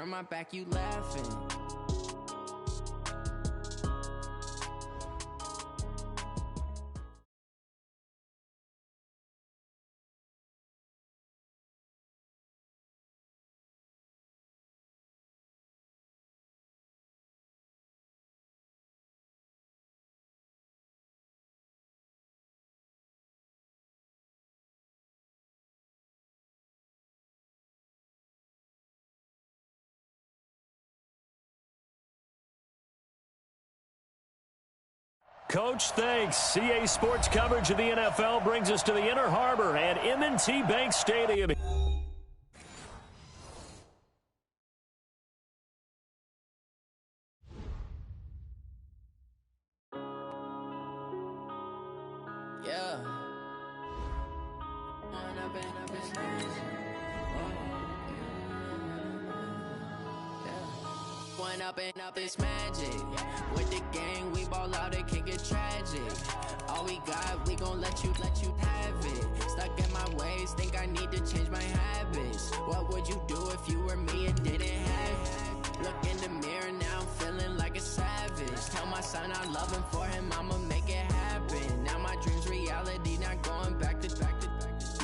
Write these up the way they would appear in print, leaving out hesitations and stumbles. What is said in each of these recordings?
turn my back, you laughing. Coach, thanks. CA Sports coverage of the NFL brings us to the Inner Harbor at M&T Bank Stadium. Yeah. Going up and up, it's magic. With the gang, we ball out, it can get tragic. All we got, we gon' let you have it. Stuck in my ways, think I need to change my habits. What would you do if you were me and didn't have it? Look in the mirror, now I'm feeling like a savage. Tell my son I love him, for him I'ma make it happen. Now my dream's reality, not going back to.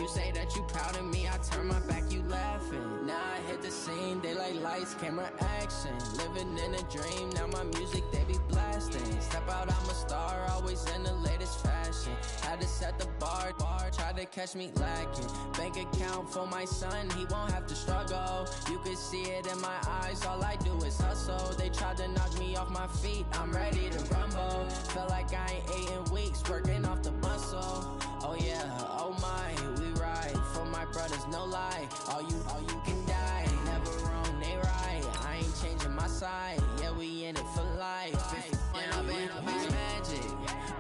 You say that you proud of me, I turn my back, you laughing. Now I hit the scene, daylight lights, camera action. Living in a dream, now my music, they be blasting. Step out, I'm a star, always in the latest fashion. Had to set the bar, try to catch me lacking. Bank account for my son, he won't have to struggle. You can see it in my eyes, all I do is hustle. They tried to knock me off my feet, I'm ready to rumble. Feel like I ain't ate in weeks, working off the muscle. Oh yeah, oh my, we ride for my brothers, no lie. All you can die, never wrong, they right. I ain't changing my side, yeah, we in it for life. Yeah, it's magic.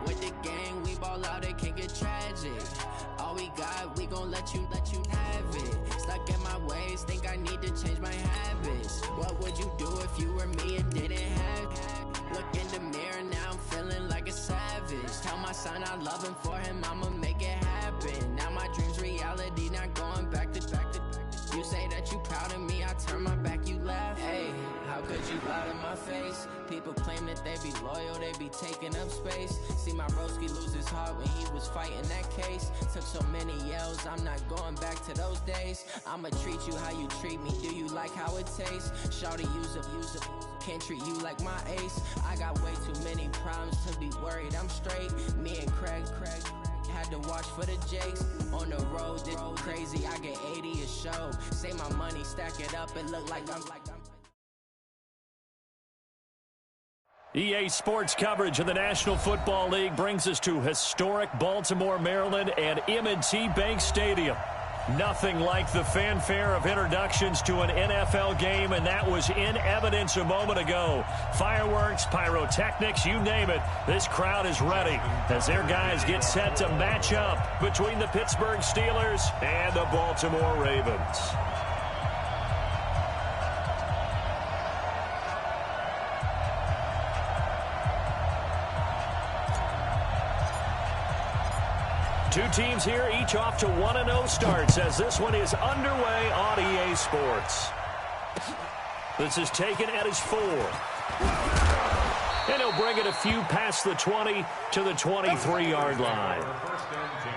With the gang, we ball out, it can get tragic. All we got, we gon' let you have it. Stuck in my ways, think I need to change my habits. What would you do if you were me and didn't have it? Look in the mirror, now I'm feeling like a savage. Tell my son I love him, for him I'ma make it happen. Now my dream's reality, not going back to. You say that you proud of me, I turn my back, you laugh. Hey, how could you lie to my face? People claim that they be loyal, they be taking up space. See my broski lose his heart when he was fighting that case. Took so many yells, I'm not going back to those days. I'ma treat you how you treat me, do you like how it tastes? Shawty, use it, can't treat you like my ace. I got way too many problems to be worried, I'm straight. Me and Craig had to watch for the Jakes. On the road, this crazy, I get 80 a show. Save my money, stack it up, it look like I'm EA Sports coverage of the National Football League brings us to historic Baltimore, Maryland and M&T Bank Stadium. Nothing like the fanfare of introductions to an NFL game, and that was in evidence a moment ago. Fireworks, pyrotechnics, you name it. This crowd is ready as their guys get set to match up between the Pittsburgh Steelers and the Baltimore Ravens. Two teams here, each off to 1-0 starts as this one is underway on EA Sports. This is taken at his 4. And he'll bring it a few past the 20 to the 23-yard line. First and 10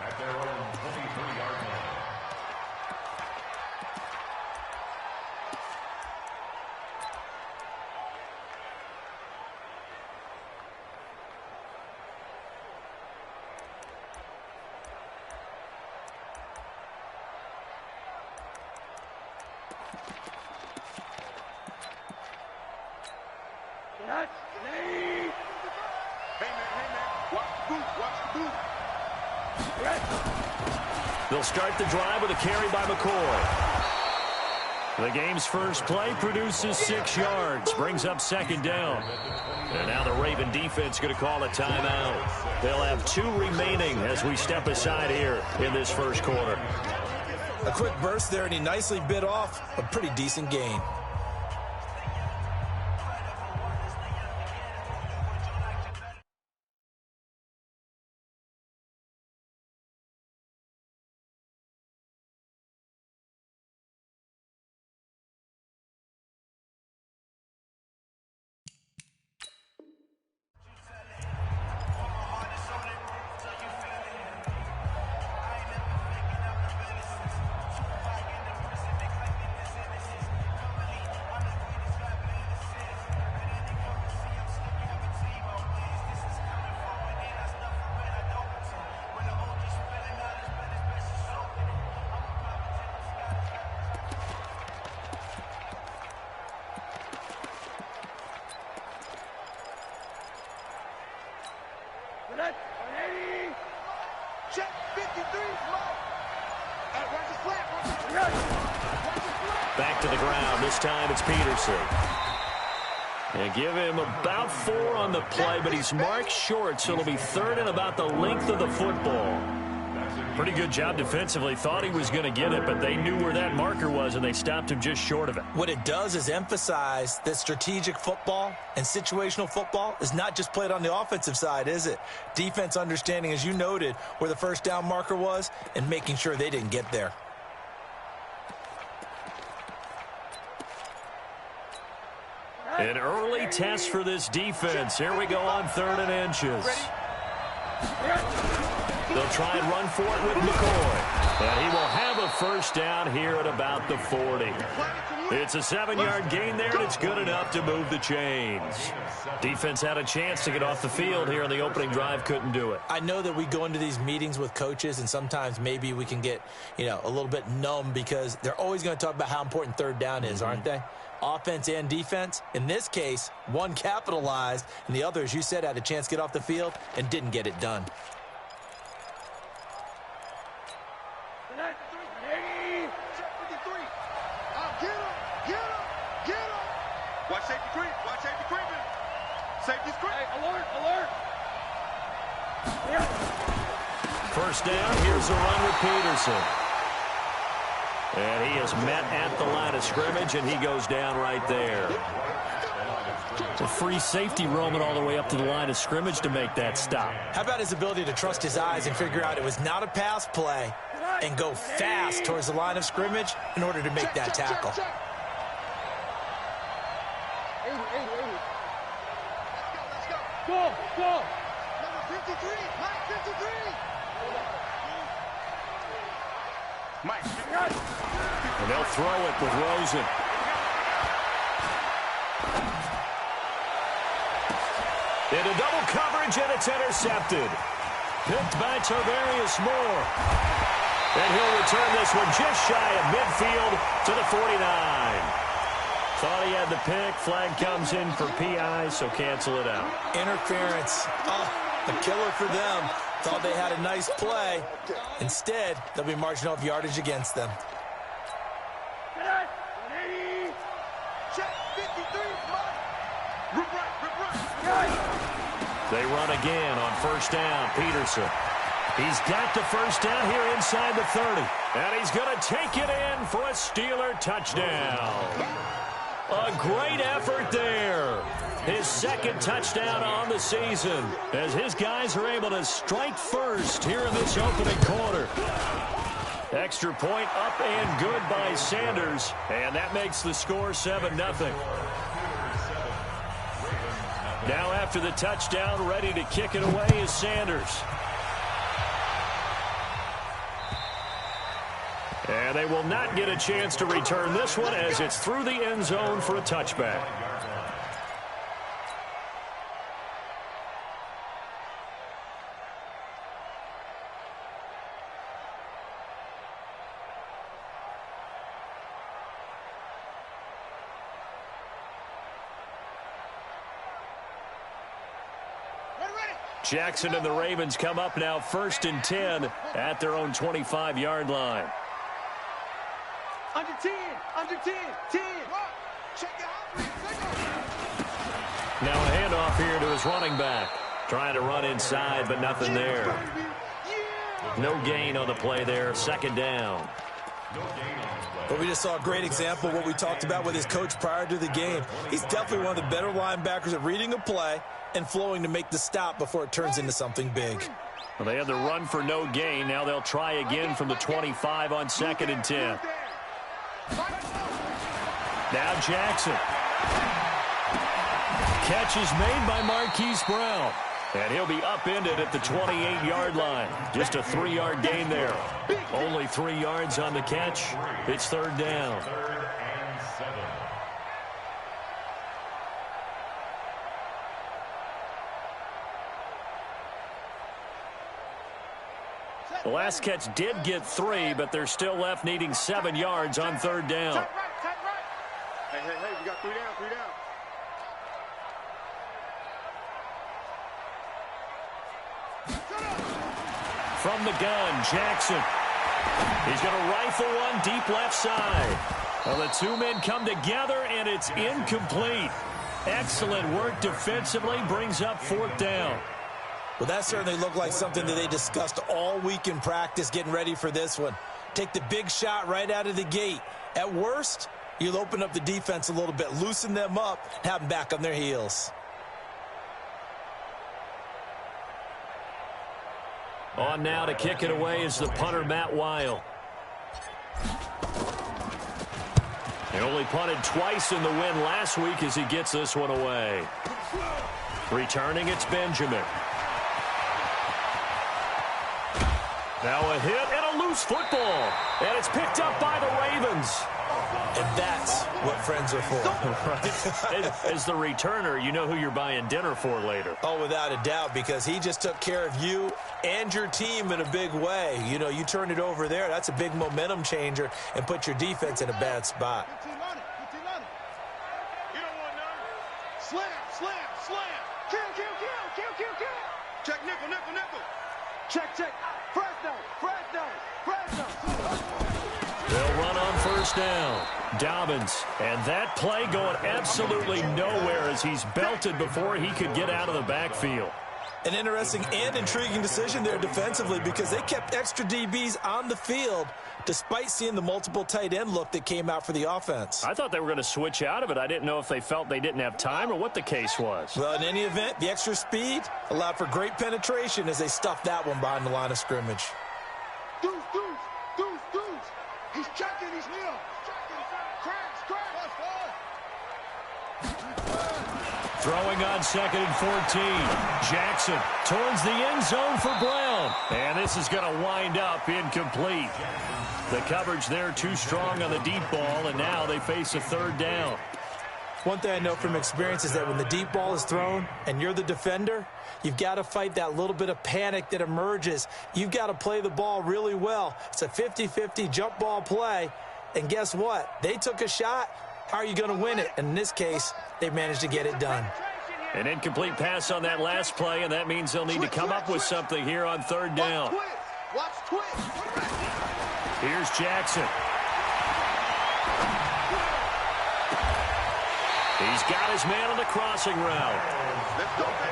at their own 23-yard line. They'll start the drive with a carry by McCoy. The game's first play produces 6 yards, brings up second down. And now the Raven defense going to call a timeout. They'll have 2 remaining as we step aside here in this first quarter. A quick burst there, and he nicely bit off a pretty decent gain. Check 53. Back to the ground. This time it's Peterson. And give him about 4 on the play, but he's marked short, so it'll be third and about the length of the football. Pretty good job defensively. Thought he was going to get it, but they knew where that marker was, and they stopped him just short of it. What it does is emphasize that strategic football and situational football is not just played on the offensive side, is it? Defense understanding, as you noted, where the first down marker was and making sure they didn't get there. An early test for this defense. Here we go on 3rd and inches. They'll try and run for it with McCoy. And he will have a first down here at about the 40. It's a 7-yard gain there, and it's good enough to move the chains. Defense had a chance to get off the field here in the opening drive, couldn't do it. I know that we go into these meetings with coaches, and sometimes maybe we can get, a little bit numb because they're always going to talk about how important 3rd down is, aren't they? Offense and defense. In this case, one capitalized, and the other, as you said, had a chance to get off the field and didn't get it done. Watch safety creep. Watch safety creeping. Safety's creep. Hey, alert, alert. First down, here's a run with Peterson. And he is met at the line of scrimmage, and he goes down right there. A free safety roaming all the way up to the line of scrimmage to make that stop. How about his ability to trust his eyes and figure out it was not a pass play and go fast towards the line of scrimmage in order to make that tackle? 80. Let's go. Number 53, Mike 53. Mike. And they'll throw it with Rosen. Into double coverage, and it's intercepted. Picked by Tarvarius Moore. And he'll return this one just shy of midfield to the 49. Thought he had the pick. Flag comes in for PI, so cancel it out. Interference. Oh, a killer for them. Thought they had a nice play. Instead, they'll be marching off yardage against them. Check 53, Rip right. They run again on first down. Peterson. He's got the first down here inside the 30. And he's going to take it in for a Steeler touchdown. A great effort there. His second touchdown on the season as his guys are able to strike first here in this opening quarter. Extra point up and good by Sanders, and that makes the score 7-0. Now after the touchdown, ready to kick it away is Sanders. And they will not get a chance to return this one as it's through the end zone for a touchback. Jackson and the Ravens come up now 1st and 10 at their own 25-yard line. Under 10. Check it out. Now a handoff here to his running back. Trying to run inside, but nothing there. No gain on the play there. 2nd down. But we just saw a great example of what we talked about with his coach prior to the game. He's definitely one of the better linebackers at reading a play and flowing to make the stop before it turns into something big. Well, they had the run for no gain. Now they'll try again from the 25 on 2nd and 10. Now Jackson. Catch is made by Marquise Brown. And he'll be upended at the 28-yard line. Just a 3-yard gain there. Only 3 yards on the catch. It's 3rd down. The last catch did get 3, but they're still left needing 7 yards on 3rd down. Hey, we got 3 down. From the gun, Jackson. He's going to rifle one deep left side. Well, the two men come together, and it's incomplete. Excellent work defensively, brings up 4th down. Well, that certainly looked like something that they discussed all week in practice getting ready for this one. Take the big shot right out of the gate. At worst, you'll open up the defense a little bit, loosen them up, have them back on their heels. On now to kick it away is the punter, Matt Weil. He only punted twice in the win last week as he gets this one away. Returning, it's Benjamin. Now a hit and a loose football. And it's picked up by the Ravens. And that's what friends are for. Right. As the returner, you know who you're buying dinner for later. Oh, without a doubt, because he just took care of you and your team in a big way. You know, you turn it over there, that's a big momentum changer, and put your defense in a bad spot. You don't want none. Slam, slam, slam. Kill, kill, kill, kill, kill, kill. Check, nickel, nickel, nickel. Check, check. Fresno, Fresno, Fresno. They'll run on 1st down. Dobbins. And that play going absolutely nowhere as he's belted before he could get out of the backfield. An interesting and intriguing decision there defensively because they kept extra DBs on the field despite seeing the multiple tight end look that came out for the offense. I thought they were going to switch out of it. I didn't know if they felt they didn't have time or what the case was. Well, in any event, the extra speed allowed for great penetration as they stuffed that one behind the line of scrimmage. Deuce, deuce, deuce, deuce. He's checking, he's near. Cracks, cracks. Throwing on 2nd and 14. Jackson towards the end zone for Brown. And this is going to wind up incomplete. The coverage there too strong on the deep ball, and now they face a 3rd down. One thing I know from experience is that when the deep ball is thrown and you're the defender, you've got to fight that little bit of panic that emerges. You've got to play the ball really well. It's a 50-50 jump ball play. And guess what? They took a shot. How are you going to win it? And in this case, they managed to get it done. An incomplete pass on that last play, and that means they'll need to come up with something here on 3rd down. Watch twist. Here's Jackson. He's got his man on the crossing route.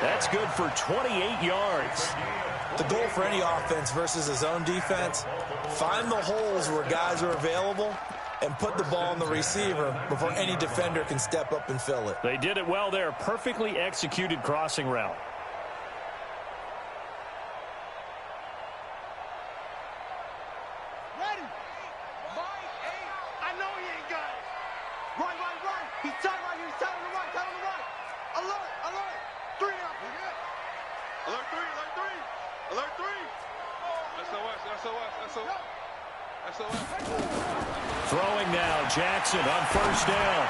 That's good for 28 yards. The goal for any offense versus a zone defense, find the holes where guys are available and put the ball on the receiver before any defender can step up and fill it. They did it well there. Perfectly executed crossing route. Ready. Mike, eight. I know he ain't got it. Right. He's tight right here. He's tight on the right. Tight on the right. Alert, alert. 3 out. Alert 3, alert 3. Alert 3. SOS. Throwing now, Jackson on 1st down.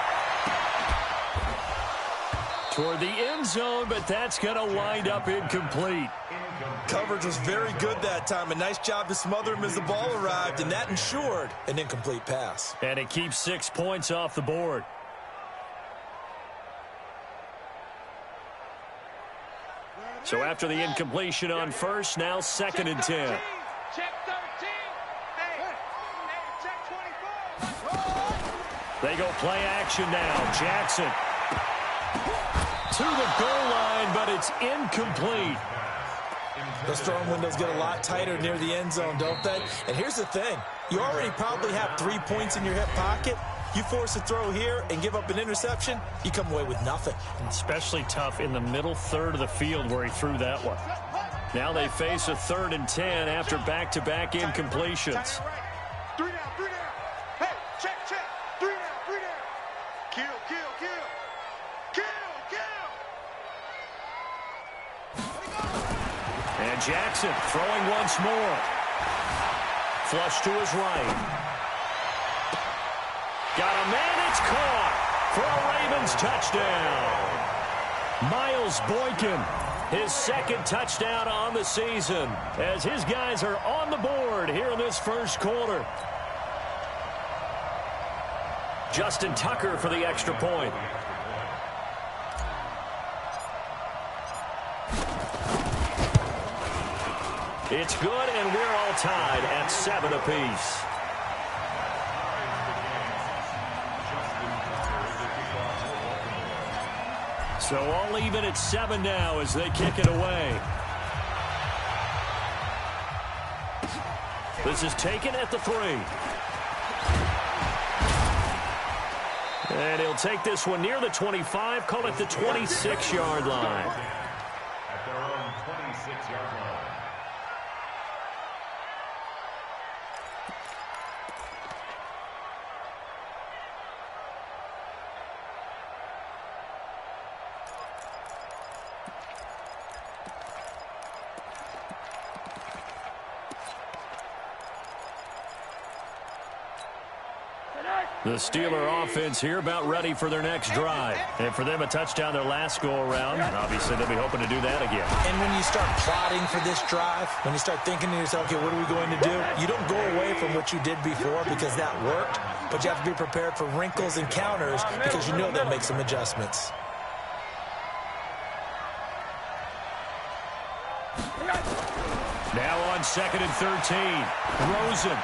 Toward the end zone, but that's going to wind up incomplete. Coverage was very good that time. A nice job to smother him as the ball arrived, and that ensured an incomplete pass. And it keeps 6 points off the board. So after the incompletion on 1st, now 2nd and 10. Check 13. Hey, check 24. They go play action now. Jackson to the goal line, but it's incomplete. Those throwing windows get a lot tighter near the end zone, don't they? And here's the thing. You already probably have 3 points in your hip pocket. You force a throw here and give up an interception, you come away with nothing. Especially tough in the middle third of the field where he threw that one. Now they face a 3rd and 10 after back-to-back incompletions. 3 down. Hey, check. 3 down. Kill. And Jackson throwing once more. Flush to his right. Got a man, it's caught for a Ravens touchdown. Miles Boykin, his 2nd touchdown on the season as his guys are on the board here in this 1st quarter. Justin Tucker for the extra point. It's good, and we're all tied at 7 apiece. So all even at 7 now as they kick it away. This is taken at the 3. And he'll take this one near the 25, call it the 26-yard line. At their own 26-yard line. The Steeler offense here about ready for their next drive. And for them, a touchdown their last go-around. Obviously, they'll be hoping to do that again. And when you start plotting for this drive, when you start thinking to yourself, okay, what are we going to do? You don't go away from what you did before because that worked, but you have to be prepared for wrinkles and counters because you know they'll make some adjustments. Now on 2nd and 13, Rosen.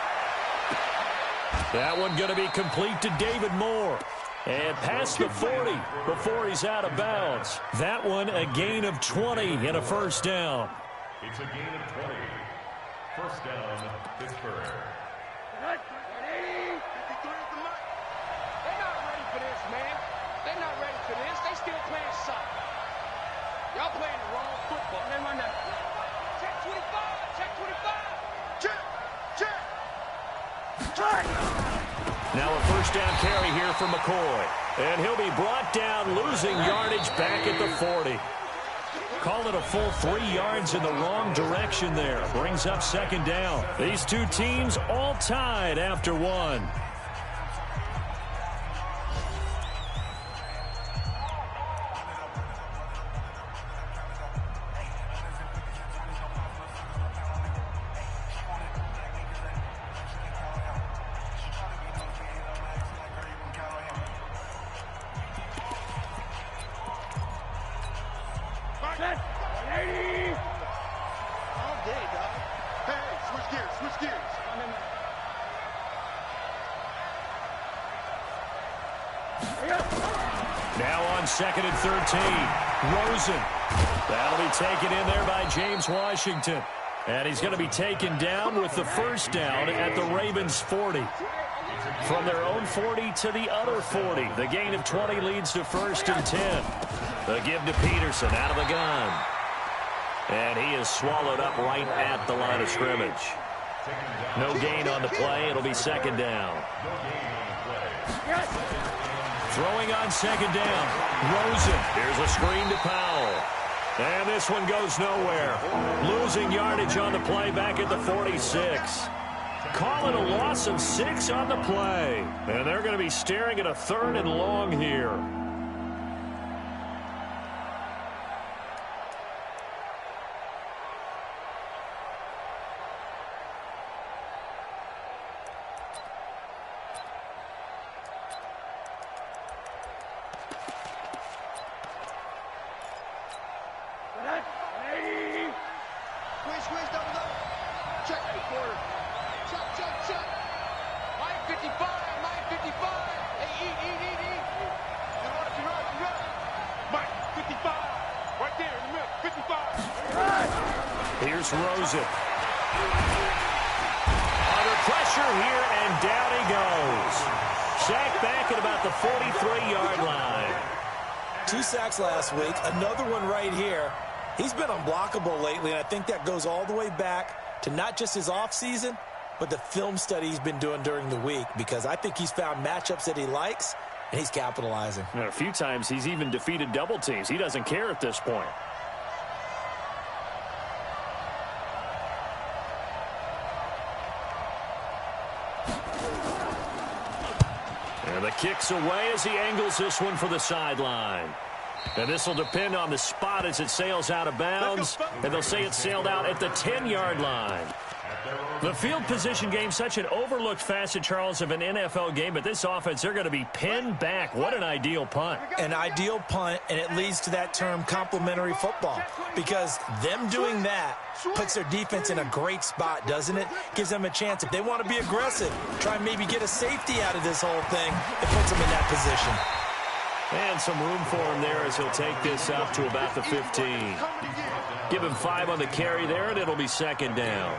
That one going to be complete to David Moore. And past the 40 before he's out of bounds. That one a gain of 20 and a first down. It's a gain of 20. First down, Pittsburgh. They're not ready for this, man. They're not ready for this. They still playing soccer. Y'all playing the wrong football. Man, run that. Check 25. Check 25. Check. Check. Now a first down carry here for McCoy. And he'll be brought down, losing yardage back at the 40. Call it a full 3 yards in the wrong direction there. Brings up 2nd down. These two teams all tied after 1. Now on 2nd and 13, Rosen. That'll be taken in there by James Washington. And he's going to be taken down with the first down at the Ravens' 40. From their own 40 to the other 40. The gain of 20 leads to 1st and 10. The give to Peterson out of the gun. And he is swallowed up right at the line of scrimmage. No gain on the play. It'll be 2nd down. Throwing on 2nd down. Rosen. Here's a screen to Powell. And this one goes nowhere. Losing yardage on the play back at the 46. Call it a loss of 6 on the play. And they're going to be staring at a 3rd and long here. Here's Rosen. Under pressure here, and down he goes. Sacked back at about the 43-yard line. 2 sacks last week, another one right here. He's been unblockable lately, and I think that goes all the way back to not just his offseason, but the film study he's been doing during the week, because I think he's found matchups that he likes, and he's capitalizing. And a few times he's even defeated double teams. He doesn't care at this point. And the kick's away as he angles this one for the sideline. And this will depend on the spot as it sails out of bounds. And they'll say it sailed out at the 10-yard line. At their own The field position game, such an overlooked facet, Charles, of an NFL game, but this offense, they're going to be pinned back. What an ideal punt. An ideal punt, and it leads to that term complementary football, because them doing that puts their defense in a great spot, doesn't it? Gives them a chance, if they want to be aggressive, try and maybe get a safety out of this whole thing. It puts them in that position. And some room for him there as he'll take this up to about the 15. Give him 5 on the carry there, and it'll be second down.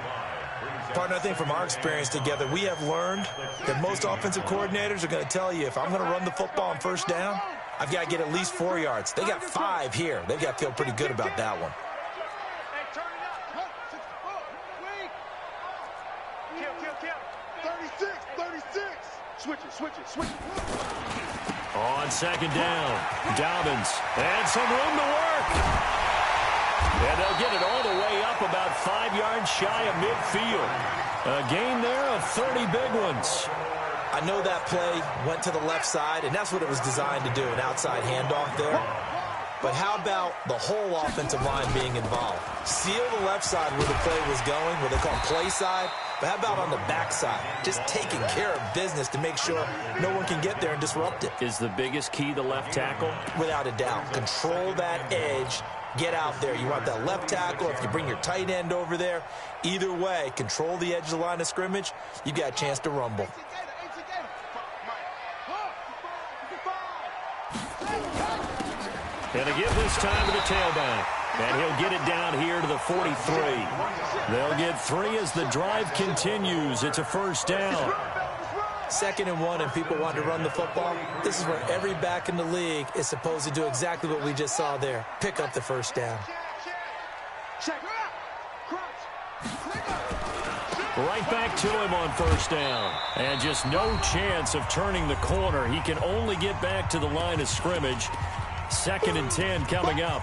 Partner, I think from our experience together, we have learned that most offensive coordinators are going to tell you, if I'm going to run the football on first down, I've got to get at least 4 yards. They got 5 here. They've got to feel pretty good about that one. Switch it. On second down, Dobbins, and some room to work. And they'll get it all the way up about 5 yards shy of midfield. A gain there of 30 big ones. I know that play went to the left side, and that's what it was designed to do, an outside handoff there. But how about the whole offensive line being involved? Seal the left side where the play was going, what they call play side. But how about on the backside? Just taking care of business to make sure no one can get there and disrupt it. Is the biggest key the left tackle? Without a doubt. Control that edge. Get out there. You want that left tackle. If you bring your tight end over there, either way, control the edge of the line of scrimmage, you got a chance to rumble. And to give this time to the tailback. And he'll get it down here to the 43. They'll get 3 as the drive continues. It's a first down. 2nd and 1, and people want to run the football. This is where every back in the league is supposed to do exactly what we just saw there. Pick up the first down. Right back to him on first down. And just no chance of turning the corner. He can only get back to the line of scrimmage. 2nd and 10 coming up.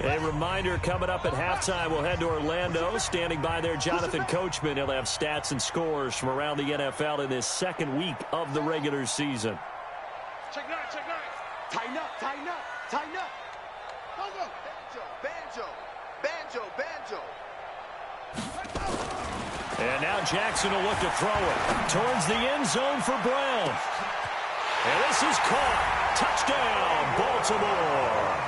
A reminder, coming up at halftime, we'll head to Orlando. Standing by there, Jonathan Coachman. He'll have stats and scores from around the NFL in this second week of the regular season. Check nine. Tighten up. Banjo. And now Jackson will look to throw it towards the end zone for Brown. And this is caught. Touchdown, Baltimore.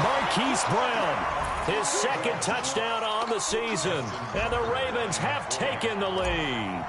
Marquise Brown, his 2nd touchdown on the season. And the Ravens have taken the lead.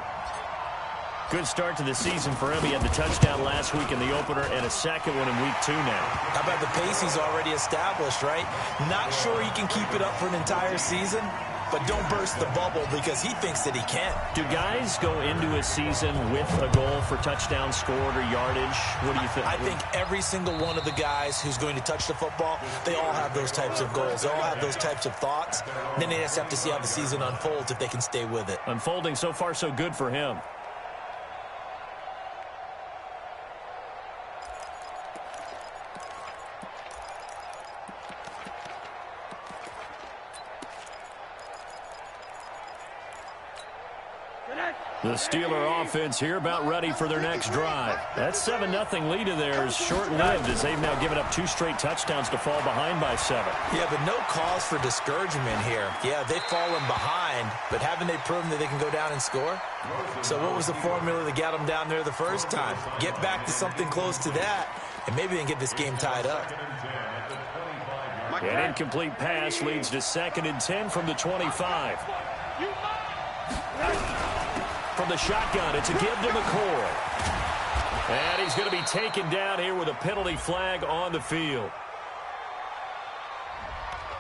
Good start to the season for him. He had the touchdown last week in the opener and a second one in week 2 now. How about the pace he's already established, right? Not sure he can keep it up for an entire season, but don't burst the bubble because he thinks that he can. Do guys go into a season with a goal for touchdown scored or yardage? What do you think? I think every single one of the guys who's going to touch the football, they all have those types of goals. They all have those types of thoughts. And then they just have to see how the season unfolds if they can stay with it. Unfolding so far so good for him. The Steeler offense here about ready for their next drive. That 7-0 lead of theirs short-lived as they've now given up 2 straight touchdowns to fall behind by 7. Yeah, but no cause for discouragement here. Yeah, they've fallen behind, but haven't they proven that they can go down and score? So what was the formula that got them down there the first time? Get back to something close to that, and maybe they can get this game tied up. An incomplete pass leads to 2nd and 10 from the 25. From the shotgun, it's a give to McCoy. And he's going to be taken down here with a penalty flag on the field.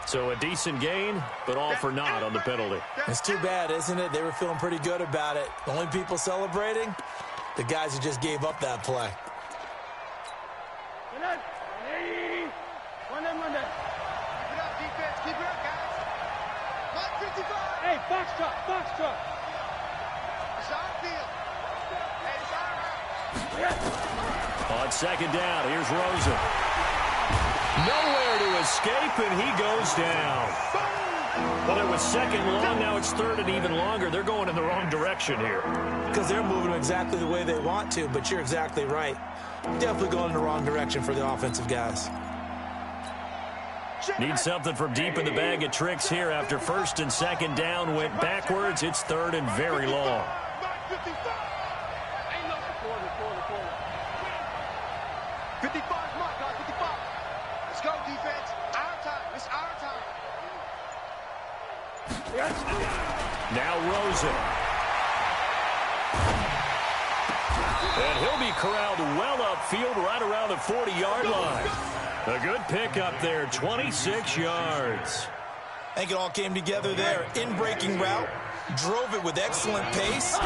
So a decent gain, but all for naught on the penalty. It's too bad, isn't it? They were feeling pretty good about it. The only people celebrating, the guys who just gave up that play. Keep it up, guys. Mike 55. Hey, box truck. On 2nd down, here's Rosen. Nowhere to escape, and he goes down. Well, it was second long. Now it's third and even longer. They're going in the wrong direction here. Because they're moving exactly the way they want to, but you're exactly right. Definitely going in the wrong direction for the offensive guys. Need something from deep in the bag of tricks here after first and second down went backwards. It's third and very long. 55, mark, guys, 55. Let's go, defense. Our time. It's our time. Now Rosen. And he'll be corralled well upfield right around the 40-yard line. A good pickup there, 26 yards. I think it all came together there. In-breaking route, drove it with excellent pace.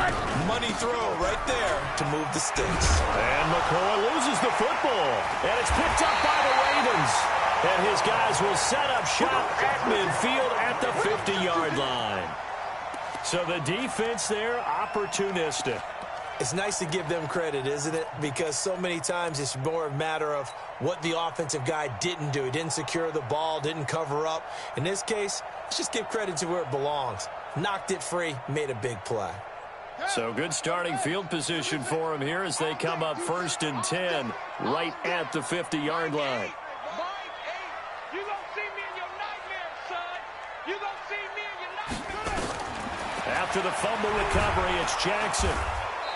Money throw right there to move the sticks. And McCoy loses the football. And it's picked up by the Ravens. And his guys will set up shop at midfield at the 50-yard line. So the defense there, opportunistic. It's nice to give them credit, isn't it? Because so many times it's more a matter of what the offensive guy didn't do. He didn't secure the ball, didn't cover up. In this case, let's just give credit to where it belongs. Knocked it free, made a big play. So good starting field position for him here as they come up first and 10 right at the 50-yard line. You gonna see me in your nightmares, son. You gonna see me in your nightmares. After the fumble recovery, it's Jackson.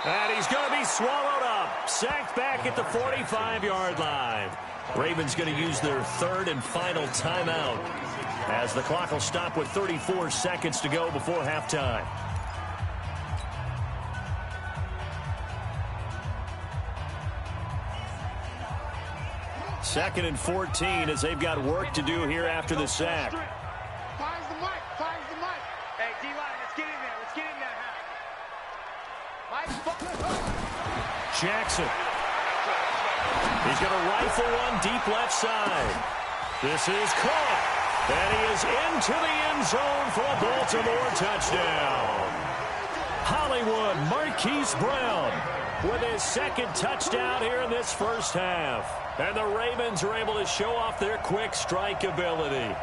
And he's going to be swallowed up. Sacked back at the 45-yard line. Ravens going to use their third and final timeout as the clock will stop with 34 seconds to go before halftime. Second and 14 as they've got work to do here after the sack. Finds the mic. Finds the mic. Hey, D-line, let's get in there. Let's get in there, Jackson. He's going to rifle one deep left side. This is caught. And he is into the end zone for a Baltimore touchdown. Hollywood Marquise Brown with his second touchdown here in this first half. And the Ravens are able to show off their quick strike ability.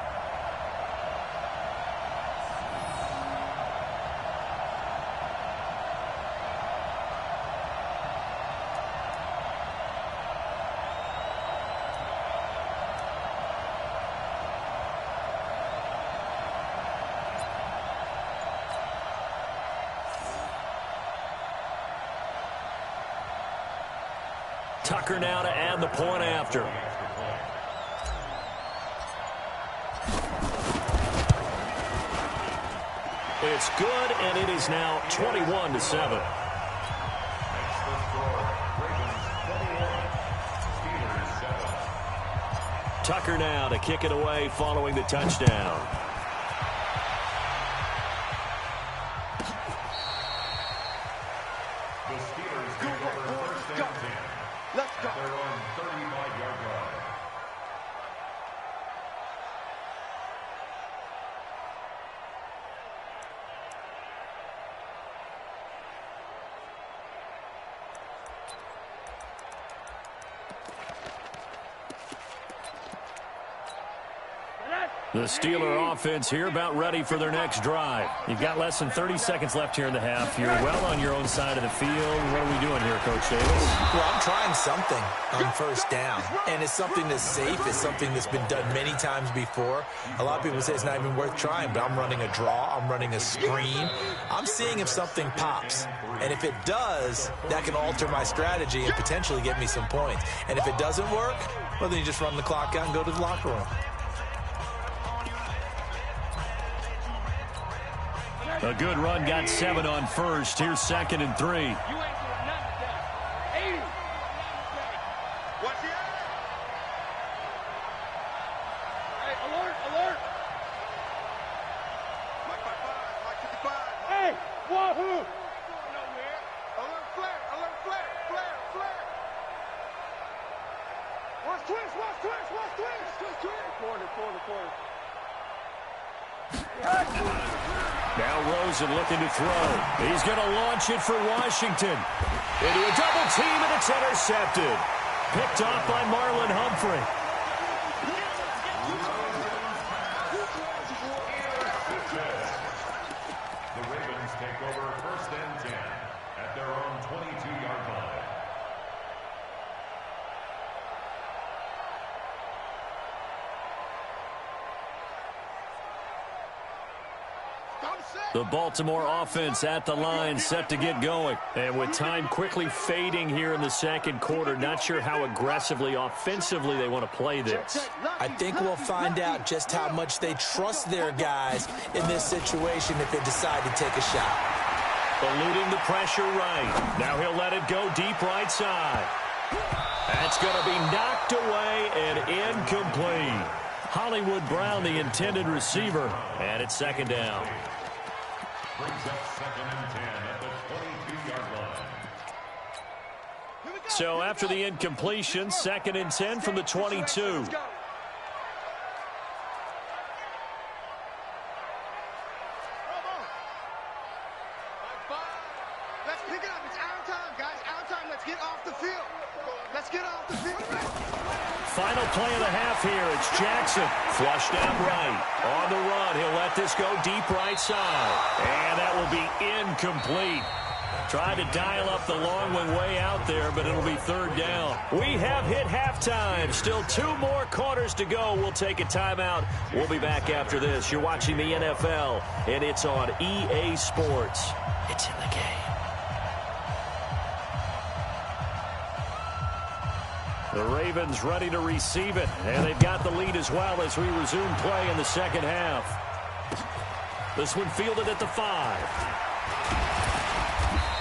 Tucker now to add the point after. It's good, and it is now 21-7. Tucker now to kick it away following the touchdown. Let's go. They're on 35-yard line. The Steeler offense here about ready for their next drive. You've got less than 30 seconds left here in the half. You're well on your own side of the field. What are we doing here, Coach Davis? Well, I'm trying something on first down, and it's something that's safe. It's something that's been done many times before. A lot of people say it's not even worth trying, but I'm running a draw. I'm running a screen. I'm seeing if something pops, and if it does, that can alter my strategy and potentially get me some points. And if it doesn't work, well, then you just run the clock out and go to the locker room. A good run, got 7 on first. Here's second and 3. You ain't doing nothing with that. 80. What's he at? Hey, alert, alert. Mike 55, Mike 55. Hey, wahoo. Alert flare, alert flare, flare, flare. Watch twist, watch twist, watch twist. Twist, twist. Corner. Now Rosen looking to throw. He's going to launch it for Washington. Into a double team, and it's intercepted. Picked off by Marlon Humphrey. The Baltimore offense at the line, set to get going. And with time quickly fading here in the second quarter, not sure how aggressively, offensively they want to play this. I think we'll find out just how much they trust their guys in this situation if they decide to take a shot. Eluding the pressure right. Now he'll let it go deep right side. That's going to be knocked away and incomplete. Hollywood Brown, the intended receiver, and it's second down. Brings up 2nd and 10 at the 22-yard line. So after the incompletion, 2nd and 10 from the 22. Let's pick it up. It's our time, guys. Our time. Let's get off the field. Let's get off the field. Final play of the half here. It's Jackson. Flushed down right. On the run. He'll let this go deep right side. And that will be incomplete. Tried to dial up the long one way out there, but it'll be third down. We have hit halftime. Still 2 more quarters to go. We'll take a timeout. We'll be back after this. You're watching the NFL, and it's on EA Sports. It's in the game. The Ravens ready to receive it, and they've got the lead as well as we resume play in the second half. This one fielded at the 5.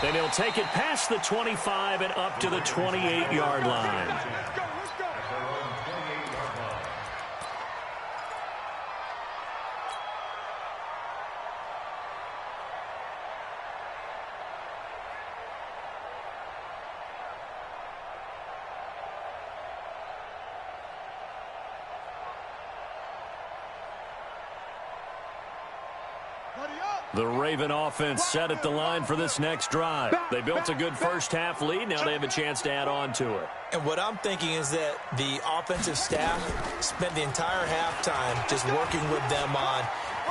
Then he'll take it past the 25 and up to the 28-yard line. The Raven offense set at the line for this next drive. They built a good first-half lead. Now they have a chance to add on to it. And what I'm thinking is that the offensive staff spent the entire halftime just working with them on,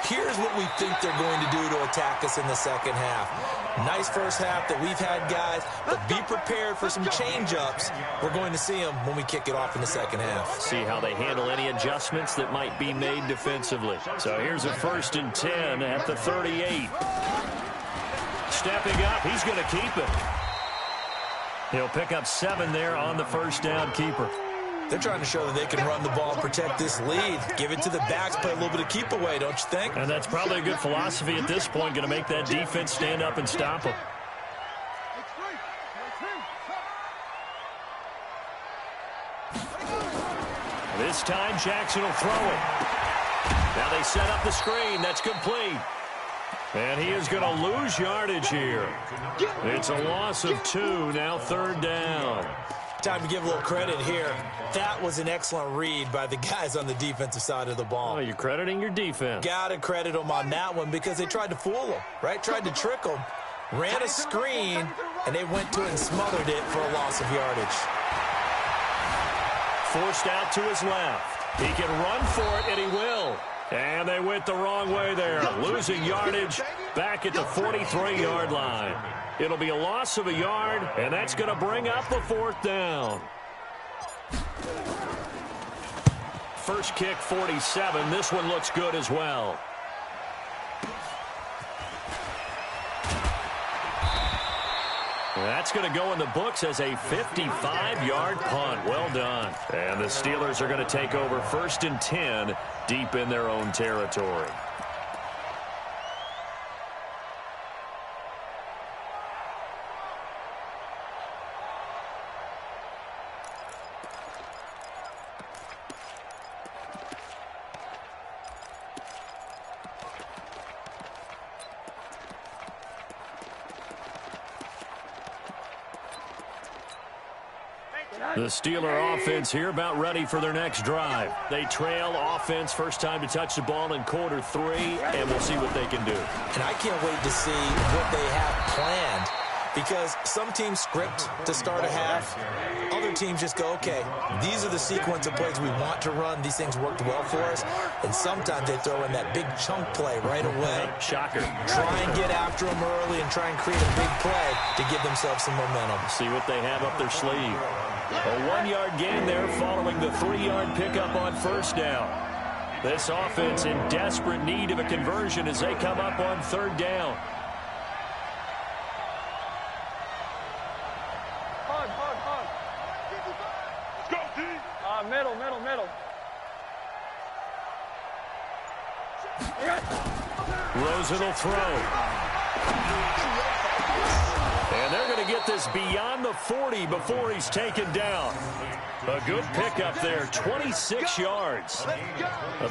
here's what we think they're going to do to attack us in the second half. Nice first half that we've had, guys, but be prepared for some change-ups. We're going to see them when we kick it off in the second half. See how they handle any adjustments that might be made defensively. So here's a 1st and 10 at the 38. Stepping up, he's going to keep it. He'll pick up 7 there on the first down keeper. They're trying to show that they can run the ball and protect this lead. Give it to the backs, play a little bit of keep away, don't you think? And that's probably a good philosophy at this point, going to make that defense stand up and stop them. This time, Jackson will throw it. Now they set up the screen. That's complete. And he is going to lose yardage here. It's a loss of 2, now third down. Time to give a little credit here. That was an excellent read by the guys on the defensive side of the ball. Oh, you're crediting your defense. Got to credit them on that one because they tried to fool them, right? Tried to trick them. Ran a screen, and they went to it and smothered it for a loss of yardage. Forced out to his left. He can run for it, and he will. And they went the wrong way there. Losing yardage back at the 43-yard line. It'll be a loss of a yard, and that's going to bring up a 4th down. First kick, 47. This one looks good as well. That's going to go in the books as a 55-yard punt. Well done. And the Steelers are going to take over 1st and 10 deep in their own territory. The Steeler offense here about ready for their next drive. They trail offense, first time to touch the ball in quarter 3, and we'll see what they can do. And I can't wait to see what they have planned because some teams script to start a half. Other teams just go, okay, these are the sequence of plays we want to run. These things worked well for us. And sometimes they throw in that big chunk play right away. Shocker. Try and get after them early and try and create a big play to give themselves some momentum. See what they have up their sleeve. A 1-yard gain there following the 3-yard pickup on first down. This offense in desperate need of a conversion as they come up on third down. Hard. Let's go, D. Middle. Rosen will throw. And they're going to get this beyond the 40 before he's taken down. A good pickup there, 26 yards.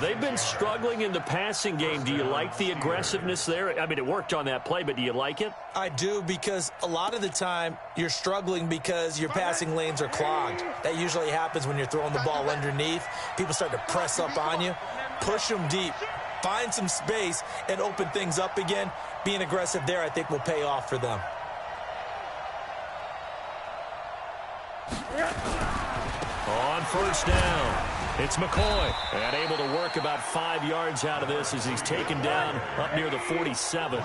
They've been struggling in the passing game. Do you like the aggressiveness there? I mean, it worked on that play, but do you like it? I do, because a lot of the time you're struggling because your passing lanes are clogged. That usually happens when you're throwing the ball underneath. People start to press up on you. Push them deep. Find some space and open things up again. Being aggressive there, I think, will pay off for them. On first down, it's McCoy. And able to work about 5 yards out of this as he's taken down up near the 47.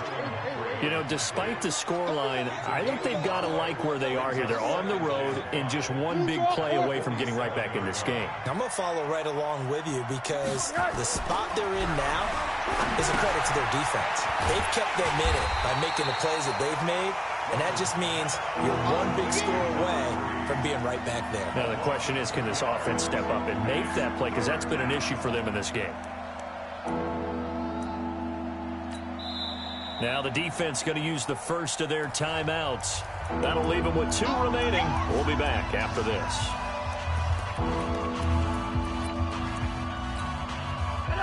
You know, despite the scoreline, I think they've got to like where they are here. They're on the road and just one big play away from getting right back in this game. I'm going to follow right along with you because the spot they're in now is a credit to their defense. They've kept them in it by making the plays that they've made, and that just means you're one big score away from being right back there. Now the question is, can this offense step up and make that play? Because that's been an issue for them in this game. Now the defense going to use the first of their timeouts. That'll leave them with 2 remaining. We'll be back after this.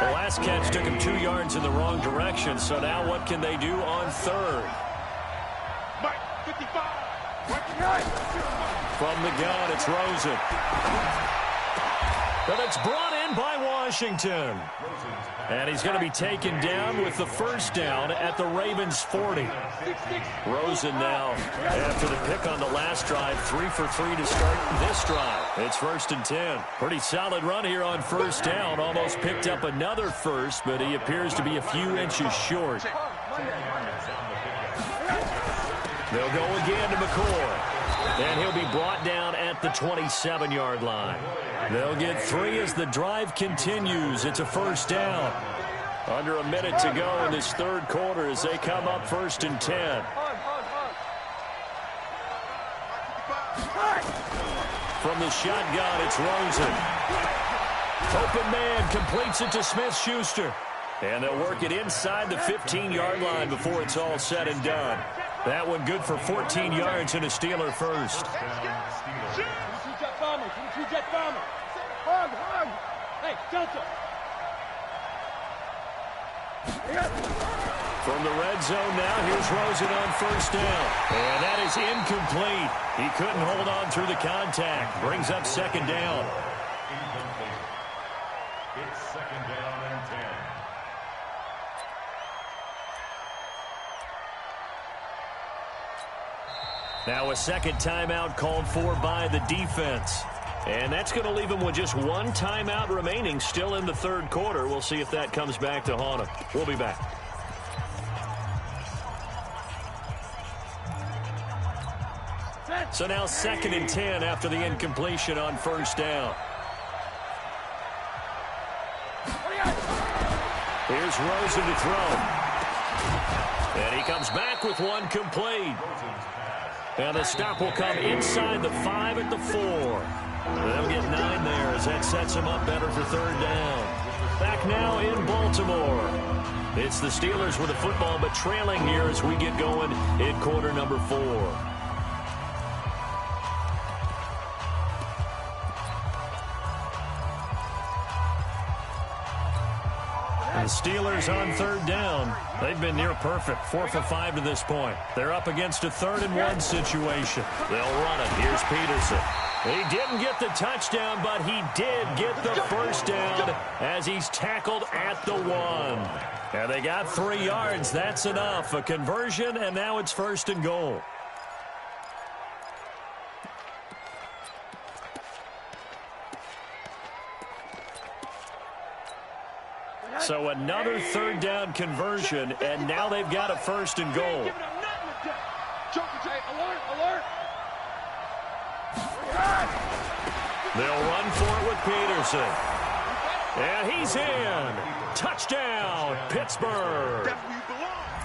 The last catch took him 2 yards in the wrong direction. So now what can they do on third? Mike, 55. From the gun, it's Rosen. But it's brought in by Washington. And he's going to be taken down with the first down at the Ravens' 40. Rosen now, after the pick on the last drive, 3 for 3 to start this drive. It's 1st and 10. Pretty solid run here on first down. Almost picked up another first, but he appears to be a few inches short. They'll go again to McCoy. And he'll be brought down at the 27-yard line. They'll get 3 as the drive continues. It's a first down. Under a minute to go in this third quarter as they come up 1st and 10. From the shotgun, it's Rosen. Open man completes it to Smith-Schuster. And they'll work it inside the 15-yard line before it's all said and done. That one good for 14 yards and a Steeler first. Two-jet bomber. Hug. Hey, Delta. From the red zone now, here's Rosen on first down. And that is incomplete. He couldn't hold on through the contact. Brings up 2nd down. It's 2nd down and 10. Now a second timeout called for by the defense. And that's going to leave them with just 1 timeout remaining still in the third quarter. We'll see if that comes back to haunt them. We'll be back. So now 2nd and 10 after the incompletion on first down. Here's Rosen to throw. And he comes back with one complete. And the stop will come inside the 5 at the 4. They'll get 9 there as that sets them up better for third down. Back now in Baltimore. It's the Steelers with the football, but trailing here as we get going in quarter number 4. The Steelers on third down. They've been near perfect, 4 for 5 to this point. They're up against a 3rd and 1 situation. They'll run it. Here's Peterson. He didn't get the touchdown, but he did get the first down as he's tackled at the 1. And they got 3 yards. That's enough. A conversion, and now it's 1st and goal. So another 3rd down conversion, and now they've got a 1st and goal. They'll run for it with Peterson. And he's in. Touchdown, Pittsburgh.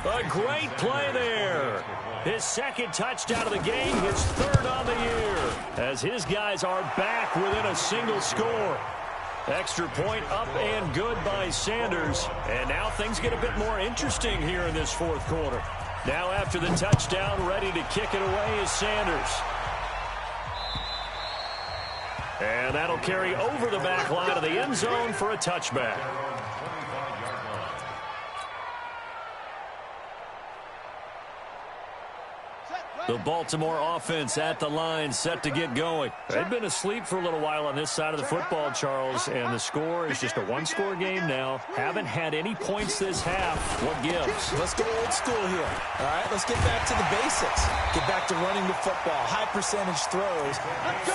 A great play there. His second touchdown of the game, his third on the year, as his guys are back within a single score. Extra point up and good by Sanders. And now things get a bit more interesting here in this fourth quarter. Now after the touchdown, ready to kick it away is Sanders. And that'll carry over the back line of the end zone for a touchback. The Baltimore offense at the line, set to get going. They've been asleep for a little while on this side of the football, Charles, and the score is just a one-score game now. Haven't had any points this half. What gives? Let's go old school here. All right, let's get back to the basics. Get back to running the football, high percentage throws.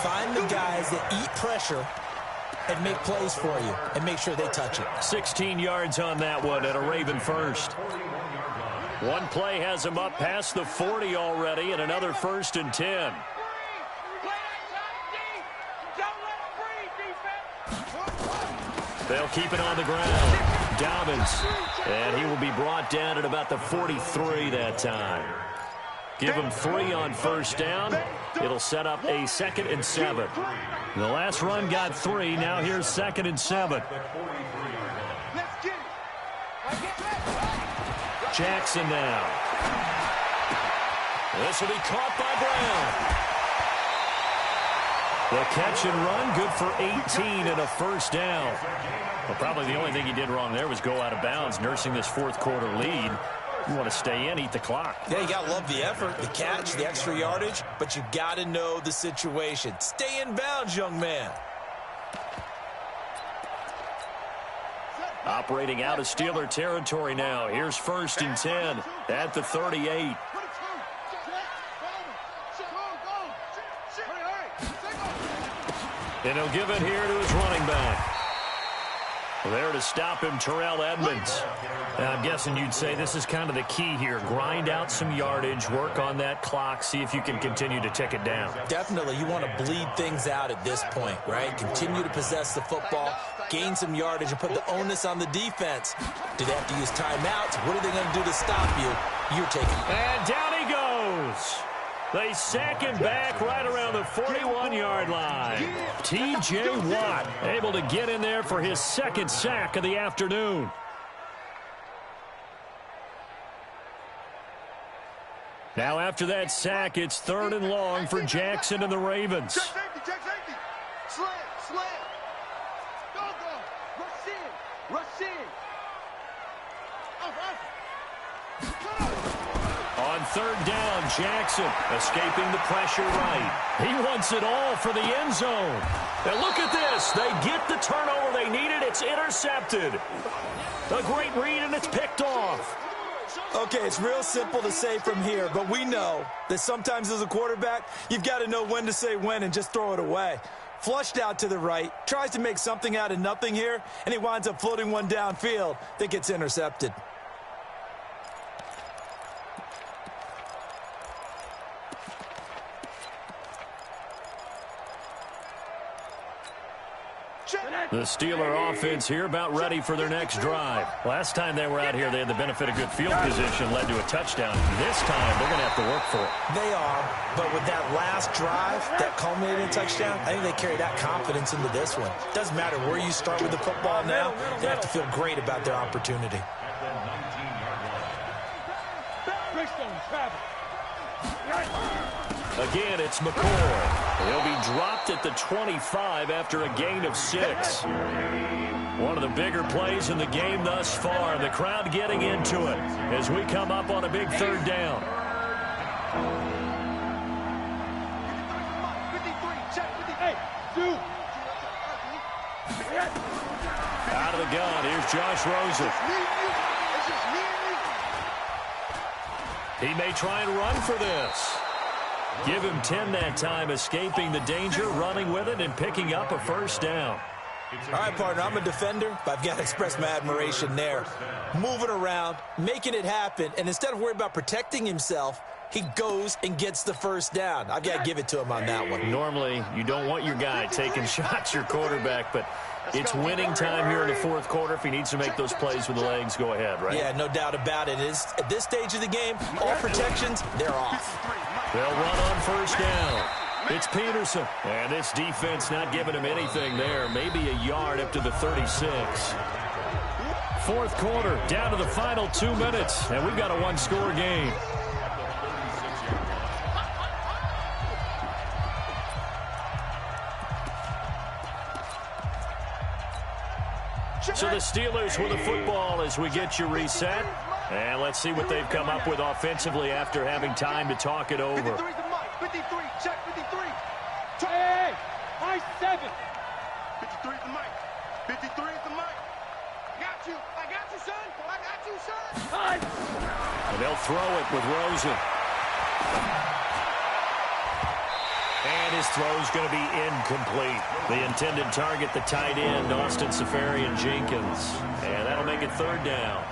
Find the guys that eat pressure and make plays for you and make sure they touch it. 16 yards on that one and a Raven first. One play has him up past the 40 already, and another 1st and 10. They'll keep it on the ground. Dobbins, and he will be brought down at about the 43 that time. Give him 3 on first down. It'll set up a 2nd and 7. The last run got 3. Now here's 2nd and 7. Jackson now. This will be caught by Brown. The catch and run, good for 18 and a first down. Well, probably the only thing he did wrong there was go out of bounds, nursing this fourth quarter lead. You want to stay in, eat the clock. Yeah, you got to love the effort, the catch, the extra yardage, but you got to know the situation. Stay in bounds, young man. Operating out of Steeler territory now. Here's 1st and 10 at the 38. And he'll give it here to his running back. There to stop him, Terrell Edmonds. Now, I'm guessing you'd say this is kind of the key here. Grind out some yardage, work on that clock, see if you can continue to tick it down. Definitely. You want to bleed things out at this point, right? Continue to possess the football, gain some yardage, and put the onus on the defense. Do they have to use timeouts? What are they going to do to stop you? You're taking it. And down he goes. They sack him back right around the 41-yard line. T.J. Watt able to get in there for his 2nd sack of the afternoon. Now after that sack, it's 3rd and long for Jackson and the Ravens. Check safety. Slam. Go. Rush in. On 3rd down, Jackson escaping the pressure right. He wants it all for the end zone. And look at this. They get the turnover they needed. It's intercepted. A great read, and it's picked off. Okay, it's real simple to say from here, but we know that sometimes as a quarterback, you've got to know when to say when and just throw it away. Flushed out to the right, tries to make something out of nothing here, and he winds up floating one downfield that gets intercepted. The Steeler offense here about ready for their next drive. Last time they were out here, they had the benefit of good field position, led to a touchdown. This time, they're going to have to work for it. They are, but with that last drive, that culminated in touchdown, I think they carry that confidence into this one. Doesn't matter where you start with the football now, they have to feel great about their opportunity. Again, it's McCoy. He'll be dropped at the 25 after a gain of 6. One of the bigger plays in the game thus far. The crowd getting into it as we come up on a big 3rd down. Out of the gun, here's Josh Rosen. He may try and run for this. Give him 10 that time, escaping the danger, running with it, and picking up a 1st down. All right, partner, I'm a defender, but I've got to express my admiration there. Moving around, making it happen, and instead of worrying about protecting himself, he goes and gets the 1st down. I've got to give it to him on that one. Normally, you don't want your guy taking shots, your quarterback, but It's winning time here in the fourth quarter. If he needs to make those plays with the legs, go ahead, right? Yeah, no doubt about it. At this stage of the game, all protections, they're off. They'll run on first down. It's Peterson. And this defense not giving him anything there. Maybe a yard up to the 36. Fourth quarter, down to the final 2 minutes. And we've got a one-score game. So the Steelers with the football as we get you reset. And let's see what they've come up with offensively after having time to talk it over. 53 is the mic. 53. Check 53. Hey, high 7. 53 is the mic. 53 is the mic. Got you. I got you, son. I got you, son. And they'll throw it with Rosen. And his throw's going to be incomplete. The intended target, the tight end, Austin Seferian-Jenkins. And that'll make it third down.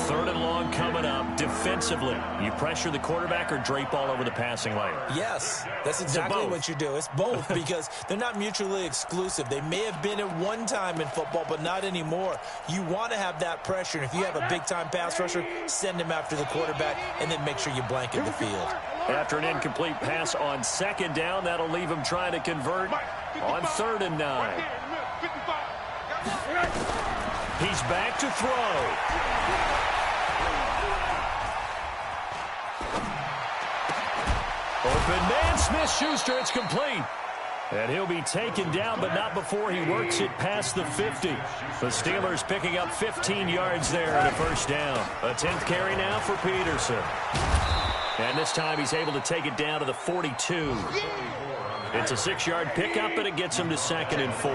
Third and long coming up. Defensively, you pressure the quarterback or drape all over the passing lane? Yes, that's exactly what you do. It's both because they're not mutually exclusive. They may have been at one time in football, but not anymore. You want to have that pressure, and if you have a big-time pass rusher, send him after the quarterback, and then make sure you blanket the field. After an incomplete pass on second down, that'll leave him trying to convert on 3rd and 9. He's back to throw. Open man, Smith-Schuster, it's complete. And he'll be taken down, but not before he works it past the 50. The Steelers picking up 15 yards there at a first down. A 10th carry now for Peterson. And this time he's able to take it down to the 42. It's a 6-yard pickup, and it gets him to 2nd and 4.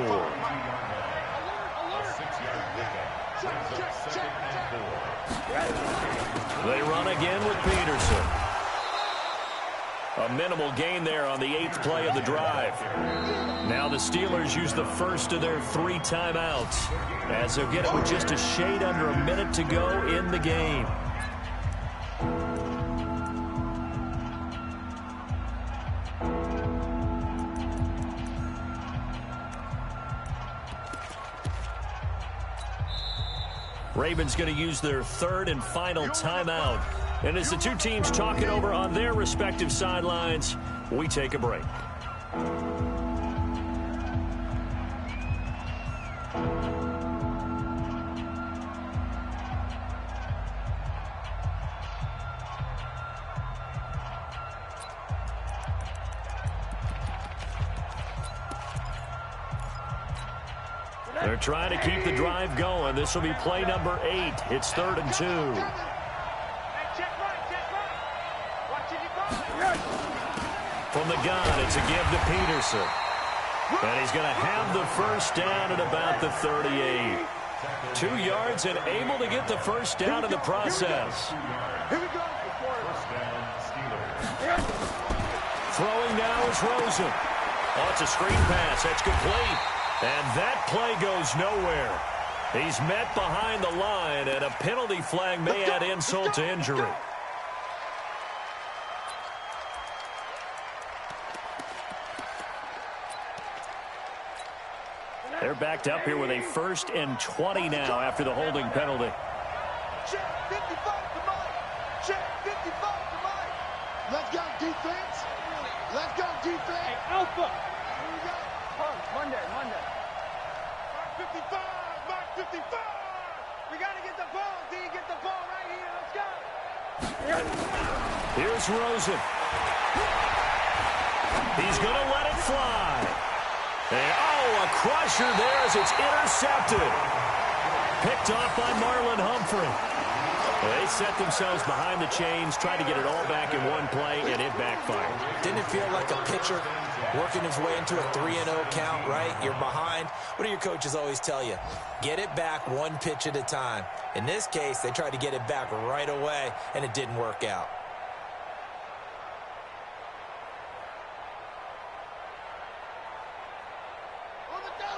They run again with Peterson. A minimal gain there on the 8th play of the drive. Now the Steelers use the first of their 3 timeouts as they'll get it with just a shade under a minute to go in the game. Ravens going to use their 3rd and final timeout. And as the two teams talk it over on their respective sidelines, we take a break. They're trying to keep the drive going. This will be play number 8. It's 3rd and 2. From the gun, it's a give to Peterson. And he's going to have the first down at about the 38. 2 yards and able to get the first down in the process. Throwing now is Rosen. Oh, it's a screen pass. That's complete. And that play goes nowhere. He's met behind the line, and a penalty flag may add insult to injury. They're backed up here with a 1st and 20 now after the holding penalty. Check 55 to Mike. Check 55 to Mike. Let's go, defense. Let's go, defense. Hey, Alpha. Here we go. Monday. Mark 55. Mark 55. We got to get the ball, D. Get the ball right here. Let's go. Here's Rosen. He's going to let it fly. And, a crusher there as it's intercepted. Picked off by Marlon Humphrey. Well, they set themselves behind the chains, tried to get it all back in one play, and it backfired. Didn't it feel like a pitcher working his way into a 3-0 count, right? You're behind. What do your coaches always tell you? Get it back one pitch at a time. In this case, they tried to get it back right away, and it didn't work out.